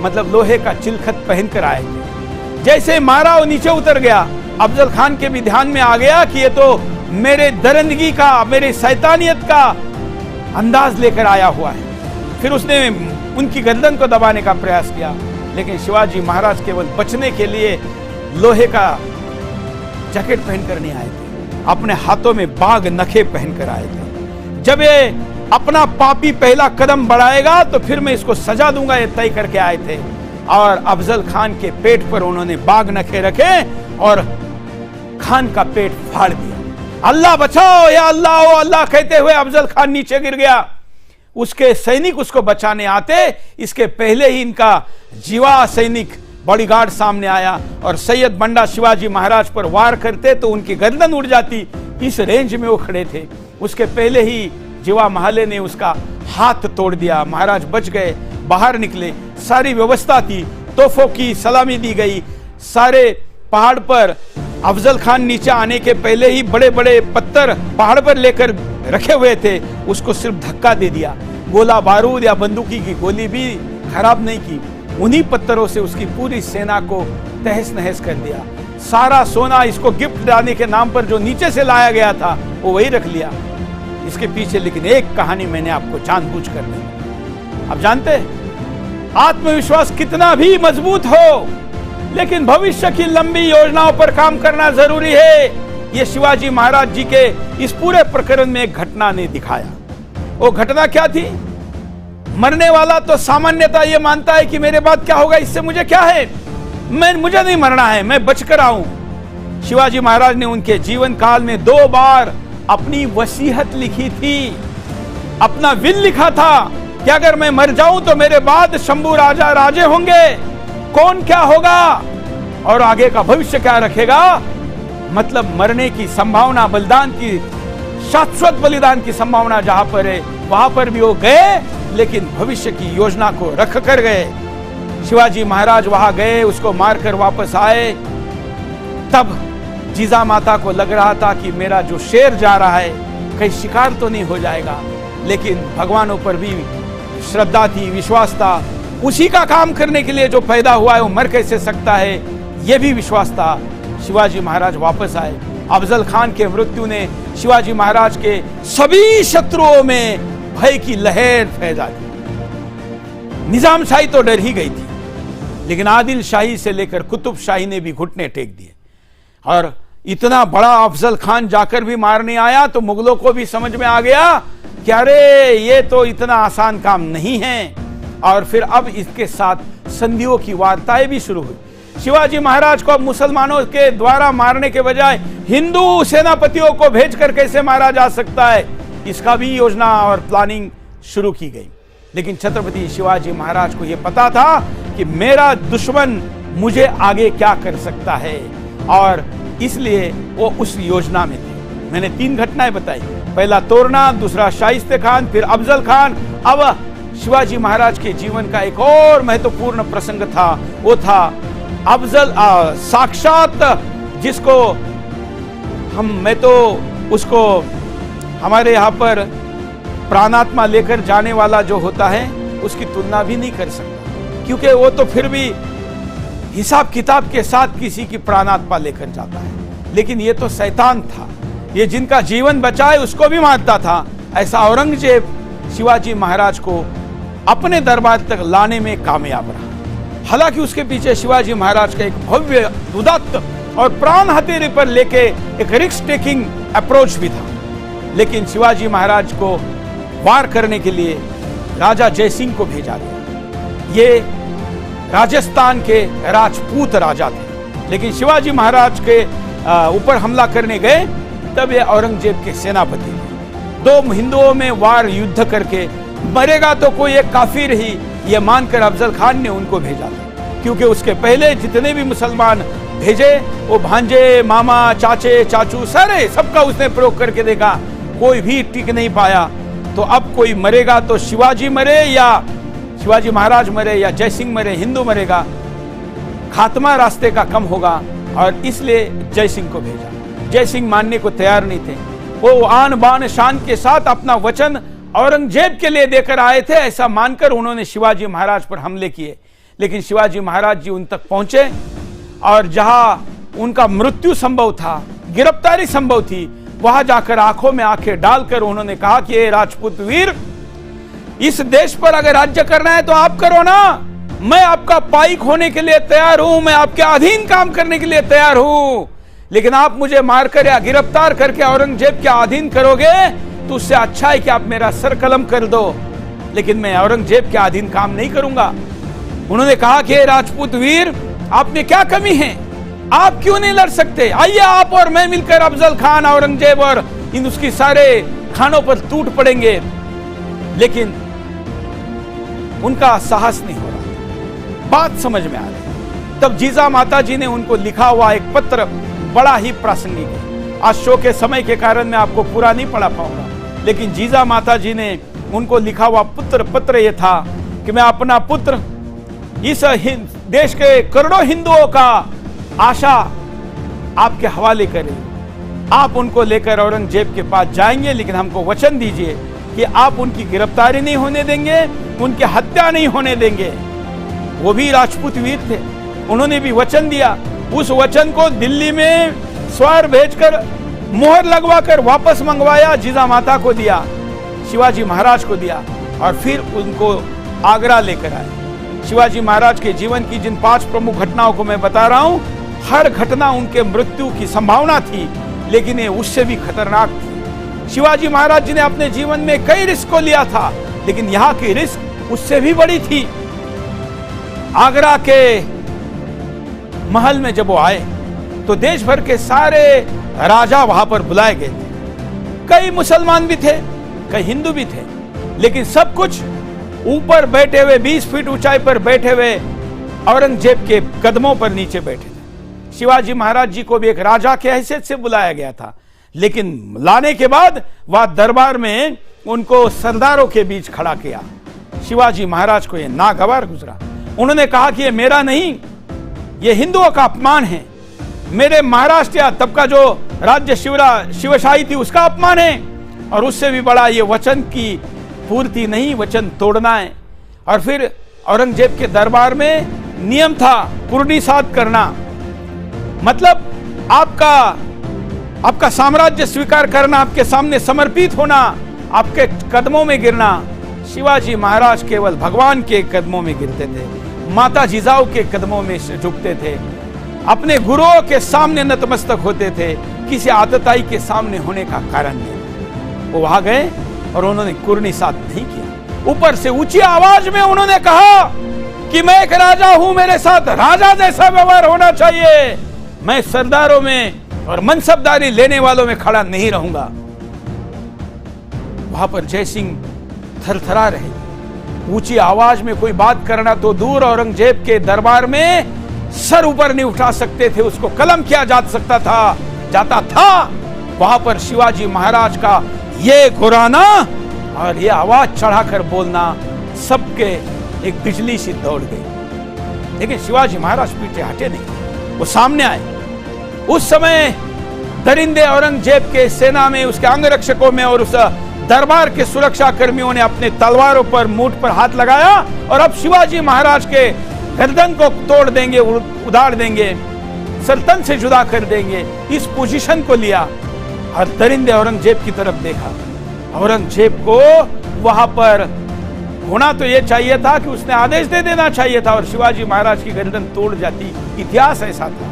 मतलब लोहे का चिलखत पहनकर आए थे। जैसे मारा वो नीचे उतर गया। अफजल खान के भी ध्यान में आ गया कि ये तो मेरे दरिंदगी का, मेरे शैतानियत का अंदाज लेकर आया हुआ है। फिर उसने उनकी गर्दन को दबाने का प्रयास किया, लेकिन शिवाजी महाराज केवल बचने के लिए लोहे का जैकेट पहनकर नहीं आए थे, अपने हाथों में बाघ नखे पहनकर आए थे। जब ये अपना पापी पहला कदम बढ़ाएगा तो फिर मैं इसको सजा दूंगा, ये तय करके आए थे। और अफजल खान के पेट पर उन्होंने बाघ नखे रखे और खान का पेट फाड़ दिया। अल्लाह बचाओ या अल्लाह ओ अल्लाह कहते हुए अफजल खान नीचे गिर गया। उसके सैनिक उसको बचाने आते, इसके पहले ही इनका जीवा सैनिक बॉडीगार्ड सामने आया और सैयद बंडा शिवाजी महाराज पर वार करते तो उनकी गर्दन उड़ जाती। इस रेंज में वो खड़े थे। उसके पहले ही जीवा महाले ने उसका हाथ तोड़ दिया। महाराज बच गए, बाहर निकले। सारी व्यवस्था थी, तोहफों की सलामी दी गई। सारे पहाड़ पर अफजल खान नीचे आने के पहले ही बड़े बड़े पत्थर पहाड़ पर लेकर रखे हुए थे, उसको सिर्फ धक्का दे दिया। गोला बारूद या बंदूकी की गोली भी खराब नहीं की। उन्हीं पत्थरों से उसकी पूरी सेना को तहस नहस कर दिया। सारा सोना इसको गिफ्ट डालने के नाम पर जो नीचे से लाया गया था वो वही रख लिया। इसके पीछे लेकिन एक कहानी मैंने आपको जानबूझ कर दी। आप जानते हैं आत्मविश्वास कितना भी मजबूत हो, लेकिन भविष्य की लंबी योजनाओं पर काम करना जरूरी है। यह शिवाजी महाराज जी के इस पूरे प्रकरण में एक घटना ने दिखाया। वो घटना क्या थी? मरने वाला तो सामान्यतः यह मानता है कि मेरे बाद क्या होगा, इससे मुझे क्या है, मुझे नहीं मरना है, मैं बचकर आऊं। शिवाजी महाराज ने उनके जीवन काल में 2 बार अपनी वसीयत लिखी थी, अपना विल लिखा था कि अगर मैं मर जाऊं तो मेरे बाद शंभू राजा राजे होंगे, कौन क्या होगा और आगे का भविष्य क्या रखेगा। मतलब मरने की संभावना, बलिदान की, शाश्वत बलिदान की संभावना जहां पर है वहां पर भी वो गए, लेकिन भविष्य की योजना को रख कर गए। शिवाजी महाराज वहां गए, उसको मारकर वापस आए। तब जीजा माता को लग रहा था कि मेरा जो शेर जा रहा है कहीं शिकार तो नहीं हो जाएगा, लेकिन भगवानों पर भी श्रद्धा थी, विश्वास था। उसी का काम करने के लिए जो पैदा हुआ है वो मर कैसे सकता है, यह भी विश्वास था। शिवाजी महाराज वापस आए। अफजल खान के मृत्यु ने शिवाजी महाराज के सभी शत्रुओं में भय की लहर फैला दी। निजाम शाही तो डर ही गई थी, लेकिन आदिल शाही से लेकर कुतुब शाही ने भी घुटने टेक दिए। और इतना बड़ा अफजल खान जाकर भी मारने आया तो मुगलों को भी समझ में आ गया कि अरे ये तो इतना आसान काम नहीं है। और फिर अब इसके साथ संधियों की वार्ताएं भी शुरू हुई। शिवाजी महाराज को अब मुसलमानों के द्वारा मारने के बजाय हिंदू सेनापतियों को भेजकर कैसे मारा जा सकता है, इसका भी योजना और प्लानिंग शुरू की गई। लेकिन छत्रपति शिवाजी महाराज को यह पता था कि मेरा दुश्मन मुझे आगे क्या कर सकता है, और इसलिए वो उस योजना में थे। मैंने 3 घटनाएं बताई, पहला तोरना, दूसरा शाइस्ते खान, फिर अफजल खान। अब शिवाजी महाराज के जीवन का एक और महत्वपूर्ण प्रसंग था, वो था अफजल साक्षात, जिसको मैं तो उसको हमारे यहाँ पर प्राणात्मा लेकर जाने वाला जो होता है उसकी तुलना भी नहीं कर सकता, क्योंकि वो तो फिर भी हिसाब किताब के साथ किसी की प्राणात्मा लेकर जाता है। लेकिन ये तो शैतान था, ये जिनका जीवन बचाए उसको भी मारता था। ऐसा औरंगजेब शिवाजी महाराज को अपने दरबार तक लाने में कामयाब रहा। हालांकि उसके पीछे शिवाजी महाराज का एक भव्य, उदात्त और प्राण हथेली पर लेके एक रिस्क टेकिंग अप्रोच भी था। लेकिन शिवाजी महाराज को वार करने के लिए राजा जयसिंह को भेजा गया। ये राजस्थान के राजपूत राजा थे, लेकिन शिवाजी महाराज के ऊपर हमला करने गए तब ये औरंगजेब के सेनापति थे। 2 हिंदुओं में वार युद्ध करके मरेगा तो कोई एक काफिर ही, ये मानकर अफजल खान ने उनको भेजा था। क्योंकि उसके पहले जितने भी मुसलमान भेजे वो भांजे, मामा, चाचे, चाचू, सारे सबका उसने प्रयोग करके देखा, कोई भी टिक नहीं पाया। तो अब कोई मरेगा तो शिवाजी मरे या शिवाजी महाराज मरे या जय सिंह मरे, हिंदू मरेगा, खात्मा रास्ते का कम होगा। और इसलिए जय सिंह को भेजा। जय सिंह मानने को तैयार नहीं थे। वो आन बान शान के साथ अपना वचन औरंगजेब के लिए देकर आए थे, ऐसा मानकर उन्होंने शिवाजी महाराज पर हमले किए। लेकिन शिवाजी महाराज जी उन तक पहुंचे और जहां उनका मृत्यु संभव था, गिरफ्तारी संभव थी, वहां जाकर आंखों में आंखें डालकर उन्होंने कहा कि ये राजपूत वीर, इस देश पर अगर राज्य करना है तो आप करो ना, मैं आपका पाइक होने के लिए तैयार हूं, मैं आपके अधीन काम करने के लिए तैयार हूं, लेकिन आप मुझे मारकर या गिरफ्तार करके औरंगजेब के अधीन करोगे तो उससे अच्छा है कि आप मेरा सर कलम कर दो, लेकिन मैं औरंगजेब के अधीन काम नहीं करूंगा। उन्होंने कहा कि राजपूत वीर, आप में क्या कमी है, आप क्यों नहीं लड़ सकते, आइए आप और मैं मिलकर अफजल खान, औरंगजेब और इन उसकी सारे खानों पर टूट पड़ेंगे। लेकिन उनका साहस नहीं हो रहा, बात समझ में आ रही। तब जीजा माता जी ने उनको लिखा हुआ एक पत्र बड़ा ही प्रासंगिक है। आज शो के समय के कारण मैं आपको पूरा नहीं पढ़ा पाऊंगा, लेकिन जीजा माता जी ने उनको लिखा हुआ पत्र यह था कि मैं अपना पुत्र इस देश के करोड़ों हिंदुओं का आशा आपके हवाले करें। आप उनको लेकर औरंगजेब के पास जाएंगे, लेकिन हमको वचन दीजिए कि आप उनकी गिरफ्तारी नहीं होने देंगे, उनकी हत्या नहीं होने देंगे। वो भी राजपूत वीर थे, उन्होंने भी वचन दिया। उस वचन को दिल्ली में स्वर भेजकर मोहर लगवाकर वापस मंगवाया, जीजा माता को दिया, शिवाजी महाराज को दिया और फिर उनको आगरा लेकर आए। शिवाजी महाराज के जीवन की जिन 5 प्रमुख घटनाओं को मैं बता रहा हूं, हर घटना उनके मृत्यु की संभावना थी, लेकिन ये उससे भी खतरनाक थी। शिवाजी महाराज जी ने अपने जीवन में कई रिस्क को लिया था, लेकिन यहाँ की रिस्क उससे भी बड़ी थी। आगरा के महल में जब वो आए तो देश भर के सारे राजा वहां पर बुलाए गए थे। कई मुसलमान भी थे, कई हिंदू भी थे, लेकिन सब कुछ ऊपर बैठे हुए 20 फीट ऊंचाई पर बैठे हुए औरंगजेब के कदमों पर नीचे बैठे थे। शिवाजी महाराज जी को भी एक राजा के हैसियत से बुलाया गया था, लेकिन लाने के बाद वह दरबार में उनको सरदारों के बीच खड़ा किया। शिवाजी महाराज को यह नागवार गुजरा। उन्होंने कहा कि यह मेरा नहीं, यह हिंदुओं का अपमान है, मेरे महाराष्ट्र या तब का जो राज्य शिवशाही थी उसका अपमान है, और उससे भी बड़ा ये वचन की पूर्ति नहीं, वचन तोड़ना है। और फिर औरंगजेब के दरबार में नियम था कुर्नी साध करना, मतलब आपका साम्राज्य स्वीकार करना, आपके सामने समर्पित होना, आपके कदमों में गिरना। शिवाजी महाराज केवल भगवान के कदमों में गिरते थे, माता जिजाऊ के कदमों में झुकते थे, अपने गुरुओं के सामने नतमस्तक होते थे, किसी आतताई के सामने होने का कारण नहीं। वो वहां गए और उन्होंने कुर्नी साध नहीं किया। ऊपर से ऊंची आवाज में उन्होंने कहा कि मैं एक राजा हूं, मेरे साथ राजा जैसा व्यवहार होना चाहिए, मैं सरदारों में और मनसबदारी लेने वालों में खड़ा नहीं रहूंगा। वहां पर जय सिंह थरथरा रहे। ऊंची आवाज में कोई बात करना तो दूर, औरंगजेब के दरबार में सर ऊपर नहीं उठा सकते थे, उसको कलम किया जाता था। वहां पर शिवाजी महाराज का ये घुराना और ये आवाज चढ़ाकर बोलना, सबके एक बिजली सी दौड़ गई। लेकिन शिवाजी महाराज पीछे हटे नहीं, वो सामने आए। उस समय दरिंदे औरंगजेब के सेना में, उसके अंगरक्षकों में और उस दरबार के सुरक्षा कर्मियों ने अपने तलवारों पर मूठ पर हाथ लगाया और अब शिवाजी महाराज के गर्दन को तोड़ देंगे, उधार देंगे, सल्तनत से जुदा कर देंगे। इस पोजीशन को लिया और दरिंदे औरंगजेब की तरफ देखा। औरंगजेब को वहां पर होना तो यह चाहिए था कि उसने आदेश दे देना चाहिए था और शिवाजी महाराज की गर्दन तोड़ जाती, इतिहास ऐसा था।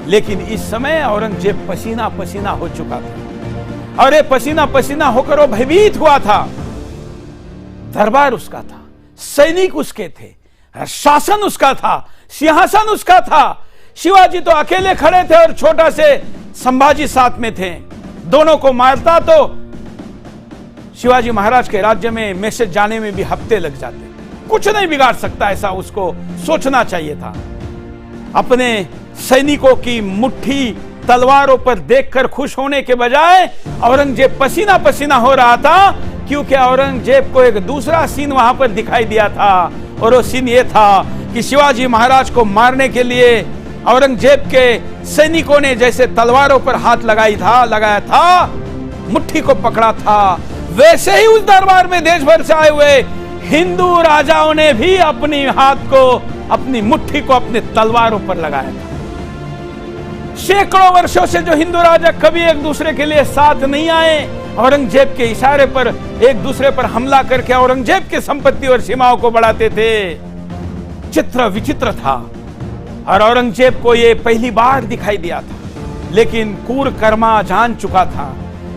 लेकिन इस समय औरंगजेब पसीना पसीना हो चुका था और ये पसीना पसीना होकर वो भयभीत हुआ था। दरबार उसका था, सैनिक उसके थे, शासन उसका था, सिंहासन उसका था। शिवाजी तो अकेले खड़े थे और छोटा से संभाजी साथ में थे। दोनों को मारता तो शिवाजी महाराज के राज्य में मैसेज जाने में भी हफ्ते लग जाते। कुछ नहीं बिगाड़ सकता, ऐसा उसको सोचना चाहिए था। अपने सैनिकों की मुट्ठी तलवारों पर देखकर खुश होने के बजाय औरंगजेब पसीना पसीना हो रहा था, क्योंकि औरंगजेब को एक दूसरा सीन वहां पर दिखाई दिया था। और वो सीन ये था कि शिवाजी महाराज को मारने के लिए औरंगजेब के सैनिकों ने जैसे तलवारों पर हाथ लगाया था, मुट्ठी को पकड़ा था, वैसे ही उस दरबार में देश भर से आए हुए हिंदू राजाओं ने भी अपनी हाथ को, अपनी मुट्ठी को अपने तलवारों पर लगाया था। सैकड़ों वर्षों से जो हिंदू राजा कभी एक दूसरे के लिए साथ नहीं आए, औरंगजेब के इशारे पर एक दूसरे पर हमला करके औरंगजेब की संपत्ति और सीमाओं को बढ़ाते थे। चित्र विचित्र था और औरंगजेब को यह पहली बार दिखाई दिया था। लेकिन कूरकर्मा जान चुका था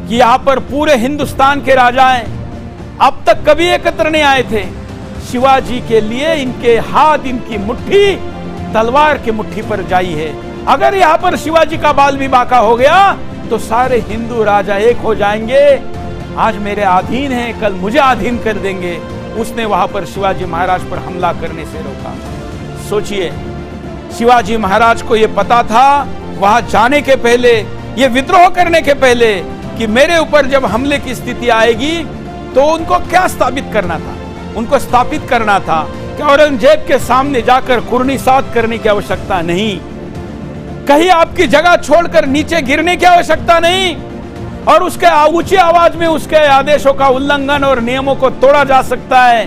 कि यहां पर पूरे हिंदुस्तान के राजाएं अब तक कभी एकत्र नहीं आए थे। शिवाजी के लिए इनके हाथ, इनकी मुट्ठी तलवार की मुट्ठी पर जाई है। अगर यहां पर शिवाजी का बाल भी बांका हो गया तो सारे हिंदू राजा एक हो जाएंगे। आज मेरे अधीन हैं, कल मुझे अधीन कर देंगे। उसने वहां पर शिवाजी महाराज पर हमला करने से रोका। सोचिए, शिवाजी महाराज को यह पता था वहां जाने के पहले, यह विद्रोह करने के पहले, कि मेरे ऊपर जब हमले की स्थिति आएगी तो उनको क्या स्थापित करना था। उनको स्थापित करना था कि औरंगजेब के सामने जाकर कुर्निसात करने की आवश्यकता नहीं, कहीं आपकी जगह छोड़कर नीचे गिरने की आवश्यकता नहीं, और उसके ऊंची आवाज में उसके आदेशों का उल्लंघन और नियमों को तोड़ा जा सकता है।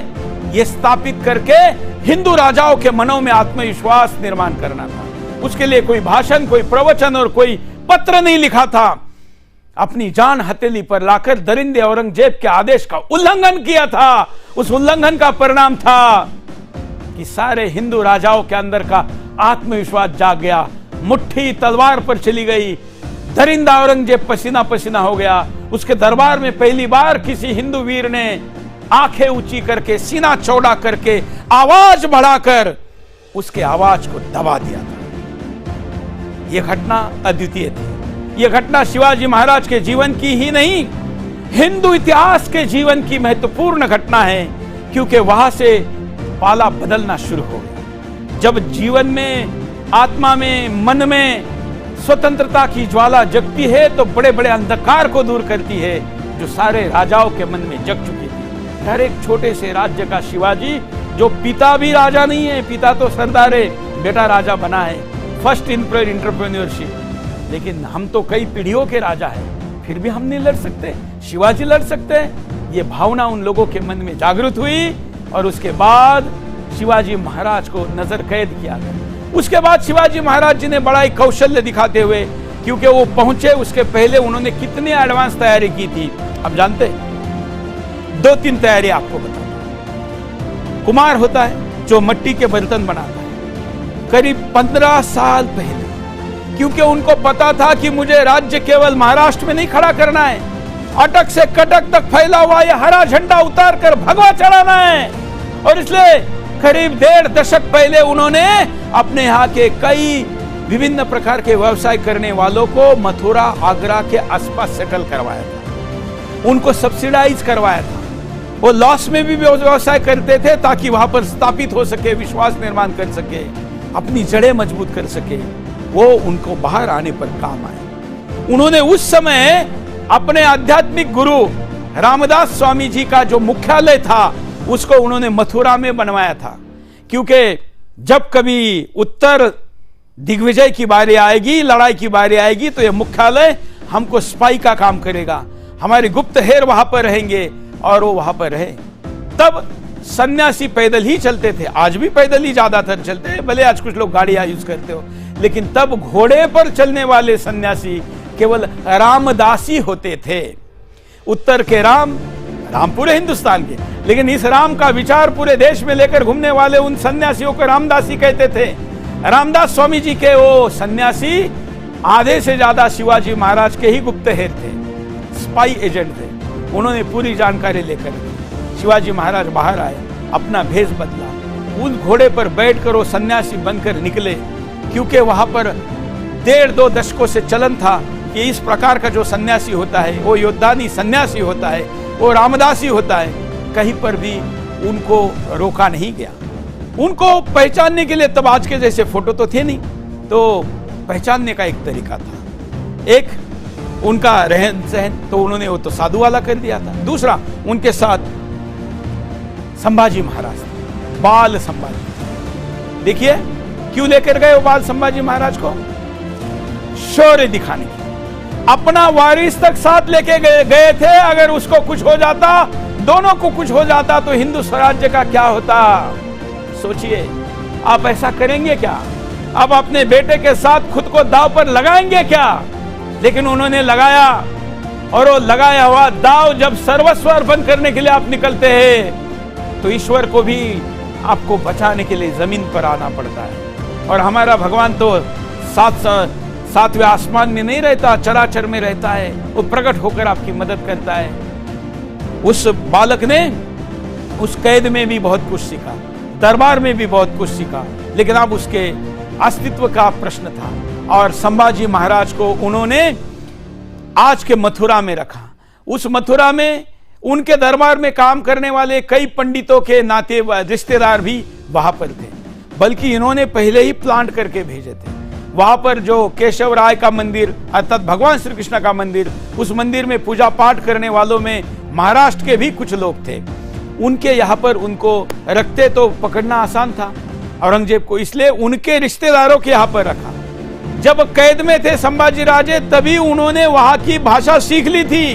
यह स्थापित करके हिंदू राजाओं के मनों में आत्मविश्वास निर्माण करना था। उसके लिए कोई भाषण, कोई प्रवचन और कोई पत्र नहीं लिखा था। अपनी जान हथेली पर लाकर दरिंदे औरंगजेब के आदेश का उल्लंघन किया था। उस उल्लंघन का परिणाम था कि सारे हिंदू राजाओं के अंदर का आत्मविश्वास जाग गया। मुट्ठी तलवार पर चली गई। दरिंदा औरंगजेब पसीना पसीना हो गया। उसके दरबार में पहली बार किसी हिंदू वीर ने आंखें ऊंची करके, सीना चौड़ा करके, आवाज बढ़ाकर उसके आवाज को दबा दिया था। यह घटना अद्वितीय थी। यह घटना शिवाजी महाराज के जीवन की ही नहीं, हिंदू इतिहास के जीवन की महत्वपूर्ण घटना है, क्योंकि वहां से पाला बदलना शुरू हो गया। जब जीवन में, आत्मा में, मन में स्वतंत्रता की ज्वाला जगती है तो बड़े बड़े अंधकार को दूर करती है, जो सारे राजाओं के मन में जग चुकी थी। हर एक छोटे से राज्य का शिवाजी, जो पिता भी राजा नहीं है, पिता तो सरदार है, बेटा राजा बना है, फर्स्ट एंटरप्रेन्योरशिप। लेकिन हम तो कई पीढ़ियों के राजा हैं, फिर भी हम नहीं लड़ सकते, शिवाजी लड़ सकते हैं। ये भावना उन लोगों के मन में जागृत हुई और उसके बाद शिवाजी महाराज को नजर कैद किया गया। उसके बाद शिवाजी महाराज जी ने बड़ा ही कौशल्य दिखाते हुए, क्योंकि वो पहुंचे उसके पहले उन्होंने कितनी एडवांस तैयारी की थी आप जानते? 2-3 तैयारी आपको बताता। कुम्हार होता है जो मिट्टी के बर्तन बनाता है, करीब 15 साल पहले, क्योंकि उनको पता था कि मुझे राज्य केवल महाराष्ट्र में नहीं खड़ा करना है, अटक से कटक तक फैला हुआ यह हरा झंडा उतार कर भगवा चढ़ाना है। और इसलिए करीब 1.5 दशक पहले उन्होंने अपने यहाँ के कई विभिन्न प्रकार के व्यवसाय करने वालों को मथुरा, आगरा के आसपास सेटल करवाया था, उनको सब्सिडाइज करवाया था। वो लॉस में भी व्यवसाय करते थे ताकि वहां पर स्थापित हो सके, विश्वास निर्माण कर सके, अपनी जड़ें मजबूत कर सके। वो उनको बाहर आने पर काम आए। उन्होंने उस समय अपने आध्यात्मिक गुरु रामदास स्वामी जी का जो मुख्यालय था उसको उन्होंने मथुरा में बनवाया था, क्योंकि जब कभी उत्तर दिग्विजय की बारी आएगी, लड़ाई की बारी आएगी, तो यह मुख्यालय हमको स्पाई का काम करेगा, हमारे गुप्त हेर वहां पर रहेंगे और वो वहां पर रहे। तब सन्यासी पैदल ही चलते थे, आज भी पैदल ही ज्यादातर चलते हैं, भले आज कुछ लोग गाड़ियां यूज करते हो, लेकिन तब घोड़े पर चलने वाले सन्यासी केवल रामदासी होते थे। उत्तर के राम पूरे हिंदुस्तान के, लेकिन इस राम का विचार पूरे देश में लेकर घूमने वाले उन सन्यासियों को रामदासी कहते थे। रामदास स्वामी जी के वो सन्यासी आधे से ज्यादा शिवाजी महाराज के ही गुप्तहेर थे, स्पाई एजेंट थे। उन्होंने पूरी जानकारी लेकर शिवाजी महाराज बाहर आए, अपना भेष बदला, उन घोड़े पर बैठकर वो सन्यासी बनकर निकले, क्योंकि वहां पर 1.5-2 दशकों से चलन था कि इस प्रकार का जो सन्यासी होता है वो योद्धानी सन्यासी होता है, वो रामदासी होता है। कहीं पर भी उनको रोका नहीं गया। उनको पहचानने के लिए तब आज के जैसे फोटो तो थे नहीं, तो पहचानने का एक तरीका था। एक उनका रहन सहन, तो उन्होंने वो तो साधु वाला कर दिया था। दूसरा, उनके साथ संभाजी महाराज, बाल संभाजी, देखिए क्यों लेकर गए वो बाल संभाजी महाराज को? शौर्य दिखाने के, अपना वारिस तक साथ लेके गए थे। अगर उसको कुछ हो जाता, दोनों को कुछ हो जाता, तो हिंदू स्वराज्य का क्या होता? सोचिए, आप ऐसा करेंगे क्या? आप अपने बेटे के साथ खुद को दांव पर लगाएंगे क्या? लेकिन उन्होंने लगाया, और वो लगाया हुआ दांव जब सर्वस्व अर्पण करने के लिए आप निकलते हैं, तो ईश्वर को भी आपको बचाने के लिए जमीन पर आना पड़ता है। और हमारा भगवान तो सातवें आसमान में नहीं रहता, चराचर में रहता है। वो प्रकट होकर आपकी मदद करता है। उस बालक ने उस कैद में भी बहुत कुछ सीखा, दरबार में भी बहुत कुछ सीखा, लेकिन अब उसके अस्तित्व का प्रश्न था। और संभाजी महाराज को उन्होंने आज के मथुरा में रखा। उस मथुरा में उनके दरबार में काम करने वाले कई पंडितों के नाते रिश्तेदार भी वहां पर थे, बल्कि इन्होंने पहले ही प्लांट करके भेजे थे। वहां पर जो केशव राय का मंदिर अर्थात भगवान श्री कृष्ण का मंदिर, उस मंदिर में पूजा पाठ करने वालों में महाराष्ट्र के भी कुछ लोग थे। उनके यहाँ पर उनको रखते तो पकड़ना आसान था औरंगजेब को, इसलिए उनके रिश्तेदारों के यहाँ पर रखा। जब कैद में थे संभाजी राजे, तभी उन्होंने वहां की भाषा सीख ली थी,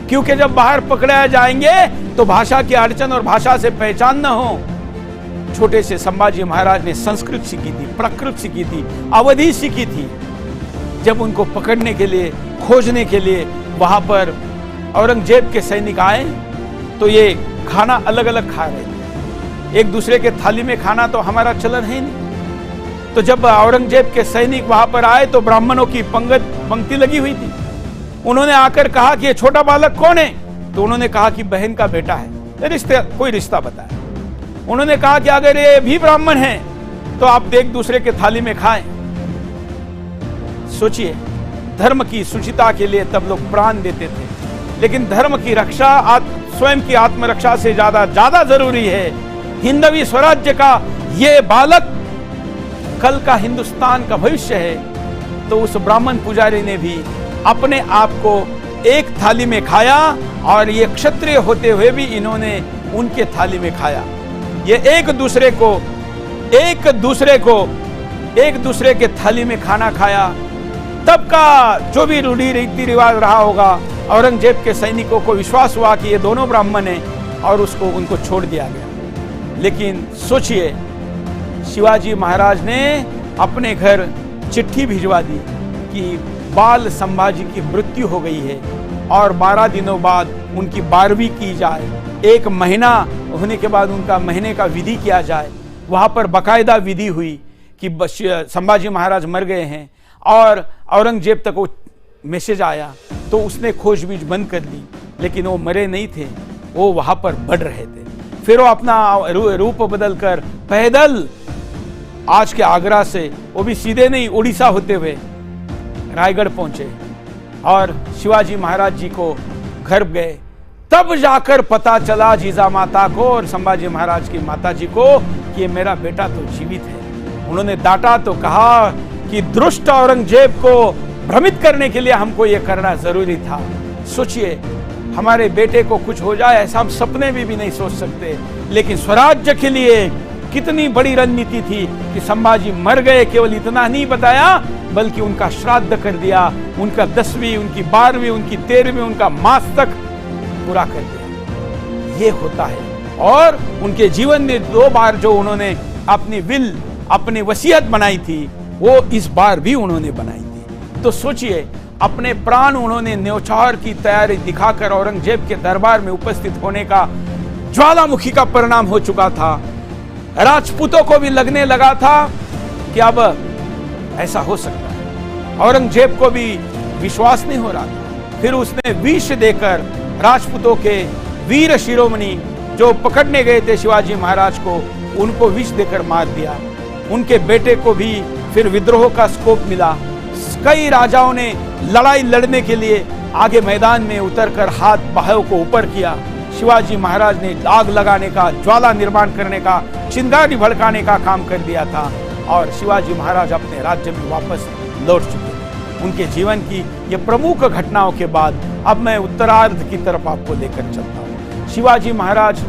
क्योंकि जब बाहर पकड़ाया जाएंगे तो भाषा की अड़चन और भाषा से पहचान न हो। छोटे से संभाजी महाराज ने संस्कृत सीखी थी, प्राकृत सीखी थी, अवधी सीखी थी। जब उनको पकड़ने के लिए, खोजने के लिए वहां पर औरंगजेब के सैनिक आए, तो ये खाना अलग अलग खा रहे थे। एक दूसरे के थाली में खाना तो हमारा चलन है नहीं। तो जब औरंगजेब के सैनिक वहां पर आए, तो ब्राह्मणों की पंक्ति लगी हुई थी। उन्होंने आकर कहा कि ये छोटा बालक कौन है? तो उन्होंने कहा कि बहन का बेटा है। कोई रिश्ता बताया। उन्होंने कहा कि अगर ये भी ब्राह्मण है तो आप एक दूसरे के थाली में खाएं। सोचिए, धर्म की शुचिता के लिए तब लोग प्राण देते थे, लेकिन धर्म की रक्षा स्वयं की आत्मरक्षा से ज्यादा जरूरी है। हिंदवी स्वराज्य का ये बालक कल का हिंदुस्तान का भविष्य है। तो उस ब्राह्मण पुजारी ने भी अपने आप को एक थाली में खाया, और ये क्षत्रिय होते हुए भी इन्होंने उनके थाली में खाया। ये एक दूसरे के थाली में खाना खाया। तब का जो भी रूढ़ी रीति रिवाज रहा होगा, औरंगजेब के सैनिकों को विश्वास हुआ कि ये दोनों ब्राह्मण हैं, और उनको छोड़ दिया गया। लेकिन सोचिए, शिवाजी महाराज ने अपने घर चिट्ठी भिजवा दी कि बाल संभाजी की मृत्यु हो गई है, और 12 दिनों बाद उनकी 12वीं की जाए। 1 महीना होने के बाद उनका महीने का विधि किया जाए। वहां पर बाकायदा विधि हुई कि संभाजी महाराज मर गए हैं, और औरंगजेब तक वो मैसेज आया, तो उसने खोजबीन बंद कर दी। लेकिन वो मरे नहीं थे, वो वहां पर बढ़ रहे थे। फिर वो अपना रूप बदलकर पैदल आज के आगरा से, वो भी सीधे नहीं, उड़ीसा होते हुए रायगढ़ पहुंचे, और शिवाजी महाराज जी को घर गए। तब जाकर पता चला जीजा माता को और संभाजी महाराज की माता जी को कि मेरा बेटा तो जीवित है। उन्होंने डांटा तो कहा कि दुष्ट औरंगजेब को भ्रमित करने के लिए हमको ये करना जरूरी था। सोचिए, हमारे बेटे को कुछ हो जाए, ऐसा हम सपने में भी नहीं सोच सकते। लेकिन स्वराज्य के लिए कितनी बड़ी रणनीति थी कि संभाजी मर गए, केवल इतना नहीं बताया, बल्कि उनका श्राद्ध कर दिया। उनका 10वीं, उनकी 12वीं, उनकी 13वीं, उनका मास तक पूरा कर दिया। ये होता है। और उनके जीवन में 2 बार जो उन्होंने अपनी वसीयत बनाई थी, वो इस बार भी उन्होंने बनाई थी। तो सोचिए, अपने प्राण उन्होंने न्यौछावर की तैयारी दिखाकर औरंगजेब के दरबार में उपस्थित होने का ज्वालामुखी का परिणाम हो चुका था। राजपूतों को भी लगने लगा था कि अब ऐसा हो सकता है। औरंगजेब को भी विश्वास नहीं हो रहा था। फिर उसने विष देकर राजपूतों के वीर शिरोमणि जो पकड़ने गए थे शिवाजी महाराज को, उनको विष देकर मार दिया। उनके बेटे को भी फिर विद्रोह का स्कोप मिला। कई राजाओं ने लड़ाई लड़ने के लिए आगे मैदान में उतरकर हाथ बाहों को ऊपर किया। शिवाजी महाराज ने आग लगाने का, ज्वाला निर्माण करने का, चिंगारी भड़काने का काम कर दिया था, और शिवाजी महाराज अपने राज्य में वापस लौट चुके थे। उनके जीवन की ये प्रमुख घटनाओं के बाद अब मैं उत्तरार्ध की तरफ आपको लेकर चलता हूँ। शिवाजी महाराज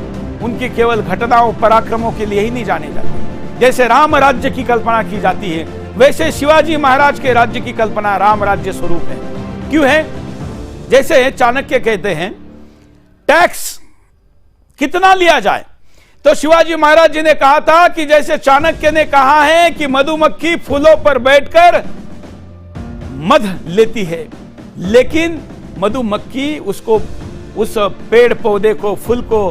उनकी केवल घटनाओं पराक्रमों के लिए ही नहीं जाने जाते। जैसे राम राज्य की कल्पना की जाती है, वैसे शिवाजी महाराज के राज्य की कल्पना राम राज्य स्वरूप है। क्यों है? जैसे चाणक्य कहते हैं टैक्स कितना लिया जाए, तो शिवाजी महाराज जी ने कहा था कि जैसे चाणक्य ने कहा है कि मधुमक्खी फूलों पर बैठकर मध लेती है, लेकिन मधुमक्खी उसको, उस पेड़ पौधे को, फूल को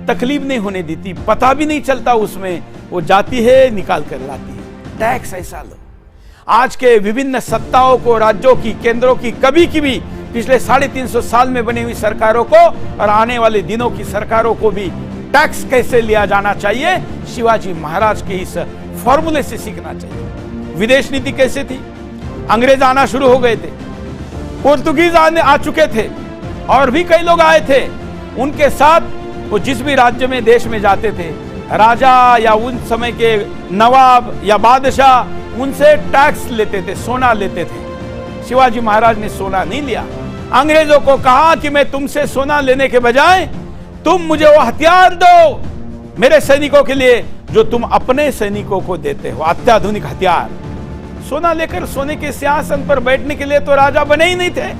तकलीफ नहीं होने देती, पता भी नहीं चलता उसमें, वो जाती है निकाल कर लाती है। टैक्स ऐसा लो। आज के विभिन्न सत्ताओं को, राज्यों की, केंद्रों की, कभी की भी पिछले 350 साल में बनी हुई सरकारों को और आने वाले दिनों की सरकारों को भी टैक्स कैसे लिया जाना चाहिए, शिवाजी महाराज के इस फॉर्मूले से सीखना चाहिए। विदेश नीति कैसे थी? अंग्रेज आना शुरू हो गए थे, पोर्तुगीज आ चुके थे और भी कई लोग आए थे। उनके साथ वो जिस भी राज्य में, देश में जाते थे, राजा या उन समय के नवाब या बादशाह उनसे टैक्स लेते थे, सोना लेते थे। शिवाजी महाराज ने सोना नहीं लिया। अंग्रेजों को कहा कि मैं तुमसे सोना लेने के बजाय तुम मुझे वो हथियार दो मेरे सैनिकों के लिए जो तुम अपने सैनिकों को देते हो, अत्याधुनिक हथियार। सोना लेकर सोने के सिंहासन पर बैठने के लिए तो राजा बने ही नहीं थे,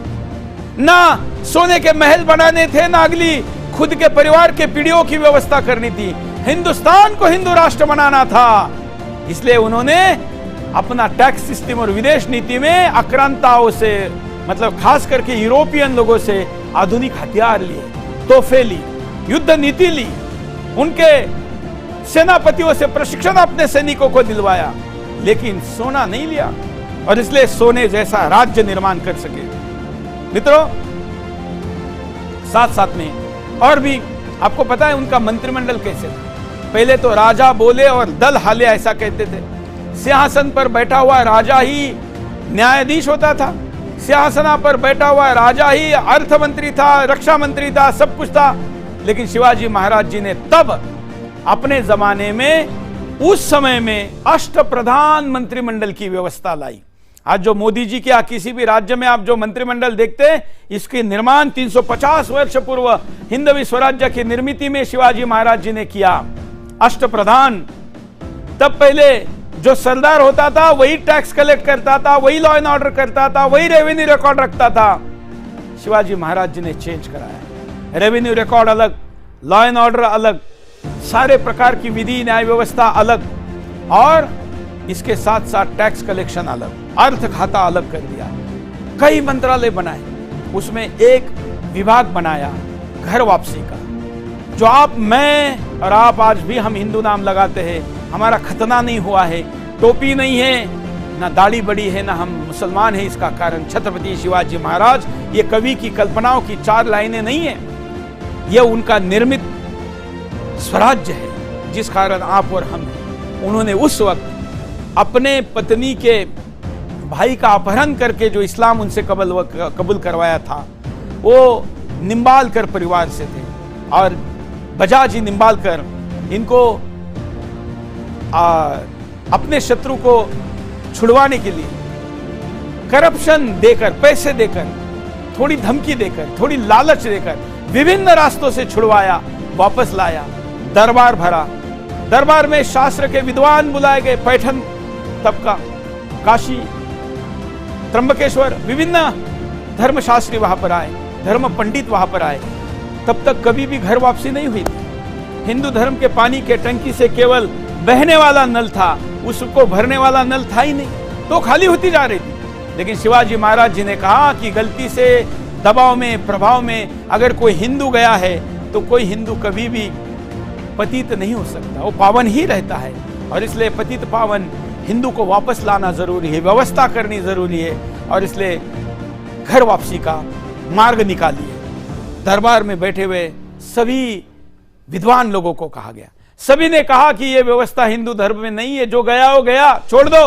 ना सोने के महल बनाने थे, ना अगली खुद के परिवार के पीढ़ियों की व्यवस्था करनी थी। हिंदुस्तान को हिंदू राष्ट्र बनाना था। इसलिए उन्होंने अपना टैक्स सिस्टम और विदेश नीति में आक्रांताओं से, मतलब खास करके यूरोपियन लोगों से आधुनिक हथियार लिए, तोहफे ली, युद्ध नीति ली, उनके सेनापतियों से प्रशिक्षण अपने सैनिकों को दिलवाया, लेकिन सोना नहीं लिया और इसलिए सोने जैसा राज्य निर्माण कर सके। मित्रों, साथ साथ में और भी आपको पता है उनका मंत्रिमंडल कैसे था। पहले तो राजा बोले और दल हाले, ऐसा कहते थे। सिंहासन पर बैठा हुआ राजा ही न्यायाधीश होता था, सिंहासन पर बैठा हुआ राजा ही अर्थ मंत्री था, रक्षा मंत्री था, सब कुछ था। लेकिन शिवाजी महाराज जी ने तब अपने जमाने में, उस समय में अष्टप्रधान मंत्रिमंडल की व्यवस्था लाई। आज जो मोदी जी के किसी भी राज्य में आप जो मंत्रिमंडल देखते हैं, इसके निर्माण 350 वर्ष पूर्व हिंदवी स्वराज्य की निर्मिति में शिवाजी महाराज जी ने किया। अष्टप्रधान, तब पहले जो सरदार होता था वही टैक्स कलेक्ट करता था, वही लॉ एंड ऑर्डर करता था, वही रेवेन्यू रिकॉर्ड रखता था। शिवाजी महाराज जी ने चेंज कराया। रेवेन्यू रिकॉर्ड अलग, लॉ एंड ऑर्डर अलग, सारे प्रकार की विधि न्याय व्यवस्था अलग, और इसके साथ साथ टैक्स कलेक्शन अलग, अर्थ खाता अलग कर दिया। कई मंत्रालय बनाए, उसमें एक विभाग बनाया घर वापसी का, जो आप, मैं और आप आज भी हम हिंदू नाम लगाते हैं, हमारा खतना नहीं हुआ है, टोपी नहीं है, ना दाढ़ी बड़ी है, ना हम मुसलमान हैं। इसका कारण छत्रपति शिवाजी महाराज, ये कवि की कल्पनाओं की 4 लाइनें नहीं है, यह उनका निर्मित स्वराज्य है जिस कारण आप और हम हैं। उन्होंने उस वक्त अपने पत्नी के भाई का अपहरण करके जो इस्लाम उनसे कबूल करवाया था, वो निम्बालकर परिवार से थे और बजाजी निम्बालकर इनको अपने शत्रु को छुड़वाने के लिए करप्शन देकर, पैसे देकर, थोड़ी धमकी देकर, थोड़ी लालच देकर विभिन्न रास्तों से छुड़वाया, वापस लाया, दरबार भरा। दरबार में शास्त्र के विद्वान बुलाए गए, पैठन तबका, काशी, त्र्यंबकेश्वर, विभिन्न धर्मशास्त्री वहां पर आए, धर्म पंडित वहां पर आए। तब तक कभी भी घर वापसी नहीं हुई थी। हिंदू धर्म के पानी के टंकी से केवल बहने वाला नल था, उसको भरने वाला नल था ही नहीं, तो खाली होती जा रही थी। लेकिन शिवाजी महाराज जी ने कहा कि गलती से, दबाव में, प्रभाव में अगर कोई हिंदू गया है तो कोई हिंदू कभी भी पतित नहीं हो सकता, वो पावन ही रहता है। और इसलिए पतित पावन हिंदू को वापस लाना जरूरी है, व्यवस्था करनी जरूरी है, और इसलिए घर वापसी का मार्ग निकालिए। दरबार में बैठे हुए सभी विद्वान लोगों को कहा गया, सभी ने कहा कि यह व्यवस्था हिंदू धर्म में नहीं है, जो गया हो गया, छोड़ दो।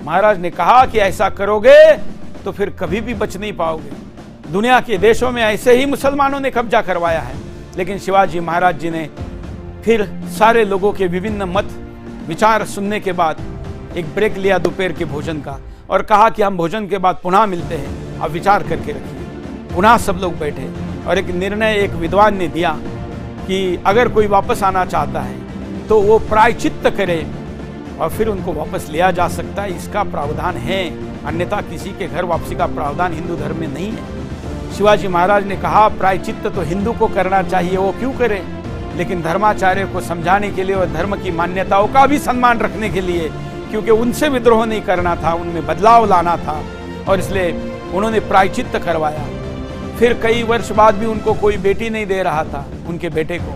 महाराज ने कहा कि ऐसा करोगे तो फिर कभी भी बच नहीं पाओगे। दुनिया के देशों में ऐसे ही मुसलमानों ने कब्जा करवाया है, लेकिन शिवाजी महाराज जी ने फिर सारे लोगों के विभिन्न मत विचार सुनने के बाद एक ब्रेक लिया दोपहर के भोजन का, और कहा कि हम भोजन के बाद पुनः मिलते हैं, अब विचार करके रखिए। पुनः सब लोग बैठे और एक निर्णय एक विद्वान ने दिया कि अगर कोई वापस आना चाहता है तो वो प्रायश्चित्त करे और फिर उनको वापस लिया जा सकता है, इसका प्रावधान है, अन्यथा किसी के घर वापसी का प्रावधान हिंदू धर्म में नहीं है। शिवाजी महाराज ने कहा प्रायश्चित्त तो हिंदू को करना चाहिए, वो क्यों करे, लेकिन धर्माचार्य को समझाने के लिए और धर्म की मान्यताओं का भी सम्मान रखने के लिए, क्योंकि उनसे विद्रोह नहीं करना था, उनमें बदलाव लाना था, और इसलिए उन्होंने प्रायश्चित्त करवाया। फिर कई वर्ष बाद भी उनको कोई बेटी नहीं दे रहा था, उनके बेटे को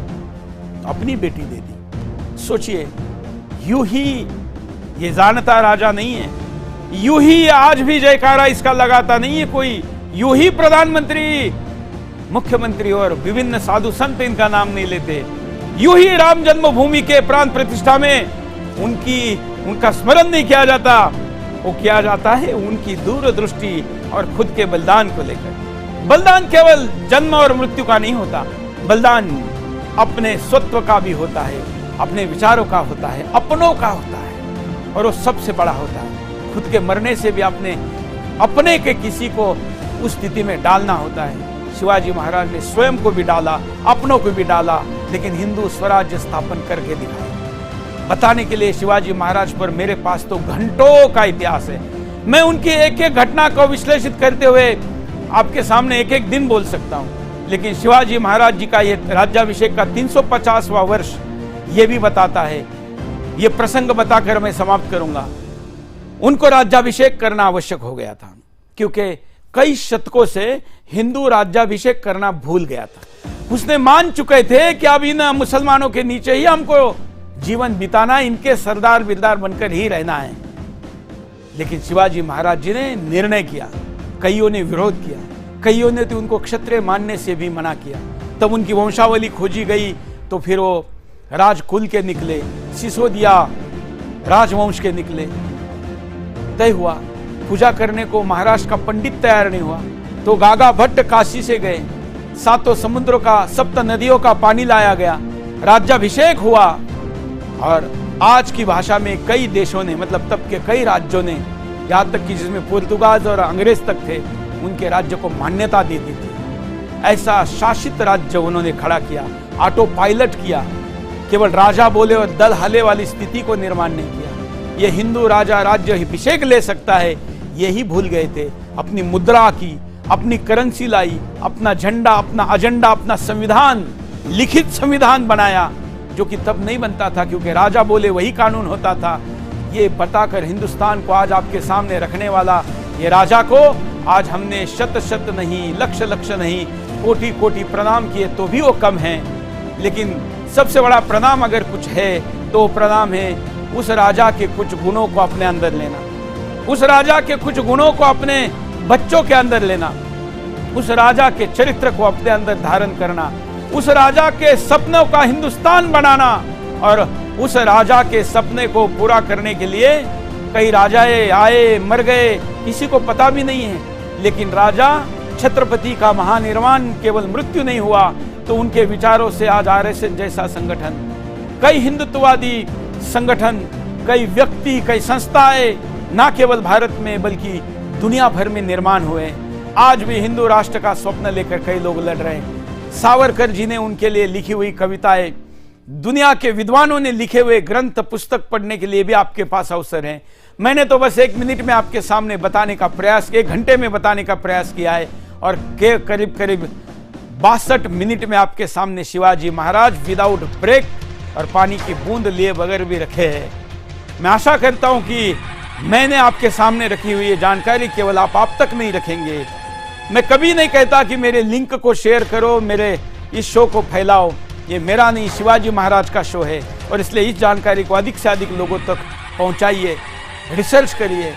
अपनी बेटी दे दी। सोचिए, यूं ही ये जानता राजा नहीं है, यूं ही आज भी जयकारा इसका लगाता नहीं है कोई, यूं ही प्रधानमंत्री, मुख्यमंत्री और विभिन्न साधु संत इनका नाम नहीं लेते, यूं ही राम जन्मभूमि के प्राण प्रतिष्ठा में उनका स्मरण नहीं किया जाता। वो किया जाता है उनकी दूरदृष्टि और खुद के बलिदान को लेकर। बलिदान केवल जन्म और मृत्यु का नहीं होता, बलिदान अपने स्वत्व का भी होता है, अपने विचारों का होता है, अपनों का होता है, और वो सबसे बड़ा होता है। खुद के मरने से भी अपने के किसी को उस स्थिति में डालना होता है। शिवाजी महाराज ने स्वयं को भी डाला, अपनों को भी डाला, लेकिन हिंदू स्वराज्य स्थापन करके दिखाया। बताने के लिए शिवाजी महाराज पर मेरे पास तो घंटों का इतिहास है। मैं उनकी एक एक घटना को विश्लेषित करते हुए आपके सामने एक एक दिन बोल सकता हूं, लेकिन शिवाजी महाराज जी का ये राज्याभिषेक का 350वां वर्ष ये भी बताता है। ये प्रसंग बताकर मैं समाप्त करूंगा। उनको राज्याभिषेक करना आवश्यक हो गया था, क्योंकि कई शतकों से हिंदू राज्याभिषेक करना भूल गया था। उसने मान चुके थे कि अब इन मुसलमानों के नीचे ही हमको जीवन बिताना, इनके सरदार बिरदार बनकर ही रहना है। लेकिन शिवाजी महाराज जी ने निर्णय किया, कईयों ने विरोध किया, कईयों ने तो उनको क्षत्रिय मानने से भी मना किया। तब उनकी वंशावली खोजी गई तो फिर वो राजकुल के निकले, सिसोदिया राजवंश के निकले। तय हुआ पूजा करने को महाराष्ट्र का पंडित तैयार नहीं हुआ तो गागा भट्ट काशी से गए, 7 समुद्रों का 7 नदियों का पानी लाया गया, राज्याभिषेक हुआ। और आज की भाषा में कई देशों ने, मतलब तब के कई राज्यों ने, यहाँ तक कि जिसमें पुर्तगाल और अंग्रेज तक थे, उनके राज्य को मान्यता दे दी थी। ऐसा शासित राज्य उन्होंने खड़ा किया, ऑटो पायलट किया, केवल राजा बोले और दल हले वाली स्थिति को निर्माण नहीं किया। ये हिंदू राजा राज्य अभिषेक ले सकता है, यही भूल गए थे। अपनी मुद्रा की, अपनी करेंसी लाई, अपना झंडा, अपना एजेंडा, अपना संविधान, लिखित संविधान बनाया, जो कि तब नहीं बनता था, क्योंकि राजा बोले वही कानून होता था। ये बताकर हिंदुस्तान को आज आपके सामने रखने वाला ये राजा को आज हमने शत शत नहीं, लक्ष लक्ष नहीं, कोटि कोटि प्रणाम किए तो भी वो कम है। लेकिन सबसे बड़ा प्रणाम अगर कुछ है तो प्रणाम है उस राजा के कुछ गुणों को अपने अंदर लेना, उस राजा के कुछ गुणों को अपने बच्चों के अंदर लेना, उस राजा के चरित्र को अपने अंदर धारण करना, उस राजा के सपनों का हिंदुस्तान बनाना। और उस राजा के सपने को पूरा करने के लिए कई राजाएं आए, मर गए, किसी को पता भी नहीं है। लेकिन राजा छत्रपति का महानिर्वाण केवल मृत्यु नहीं हुआ तो उनके विचारों से आज आरएसएस जैसा संगठन, कई हिंदुत्ववादी संगठन, कई व्यक्ति, कई संस्थाएं ना केवल भारत में बल्कि दुनिया भर में निर्माण हुए। आज भी हिंदू राष्ट्र का स्वप्न लेकर कई लोग लड़ रहे हैं। सावरकर जी ने उनके लिए लिखी हुई कविताएं, दुनिया के विद्वानों ने लिखे हुए ग्रंथ, पुस्तक पढ़ने के लिए भी आपके पास अवसर है। मैंने तो बस 1 मिनट में आपके सामने बताने का प्रयास, 1 घंटे में बताने का प्रयास किया है, और करीब करीब 62 मिनट में आपके सामने शिवाजी महाराज विदाउट ब्रेक और पानी की बूंद लिए बगैर भी रखे हैं। मैं आशा करता हूं कि मैंने आपके सामने रखी हुई ये जानकारी केवल आप तक नहीं रखेंगे। मैं कभी नहीं कहता कि मेरे लिंक को शेयर करो, मेरे इस शो को फैलाओ, ये मेरा नहीं, शिवाजी महाराज का शो है। और इसलिए इस जानकारी को अधिक से अधिक लोगों तक पहुंचाइए, रिसर्च करिए,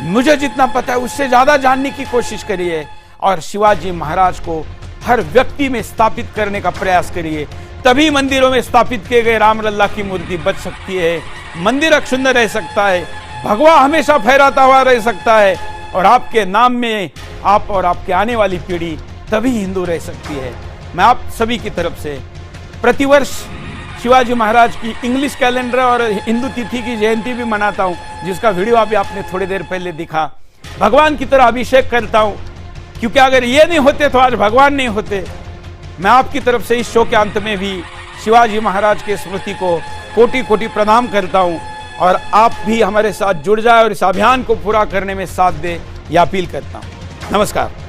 मुझे जितना पता है उससे ज्यादा जानने की कोशिश करिए, और शिवाजी महाराज को हर व्यक्ति में स्थापित करने का प्रयास करिए। तभी मंदिरों में स्थापित किए गए राम लल्ला की मूर्ति बच सकती है, मंदिर अक्षुण्ण रह सकता है, भगवा हमेशा फहराता हुआ रह सकता है, और आपके नाम में आप और आपके आने वाली पीढ़ी तभी हिंदू रह सकती है। मैं आप सभी की तरफ से प्रतिवर्ष शिवाजी महाराज की इंग्लिश कैलेंडर और हिंदू तिथि की जयंती भी मनाता हूं, जिसका वीडियो अभी आपने थोड़ी देर पहले दिखा। भगवान की तरह अभिषेक करता हूं, क्योंकि अगर ये नहीं होते तो आज भगवान नहीं होते। मैं आपकी तरफ से इस शो के अंत में भी शिवाजी महाराज के स्मृति को कोटि कोटि प्रणाम करता हूं, और आप भी हमारे साथ जुड़ जाए और इस अभियान को पूरा करने में साथ दे, यह अपील करता हूं। नमस्कार।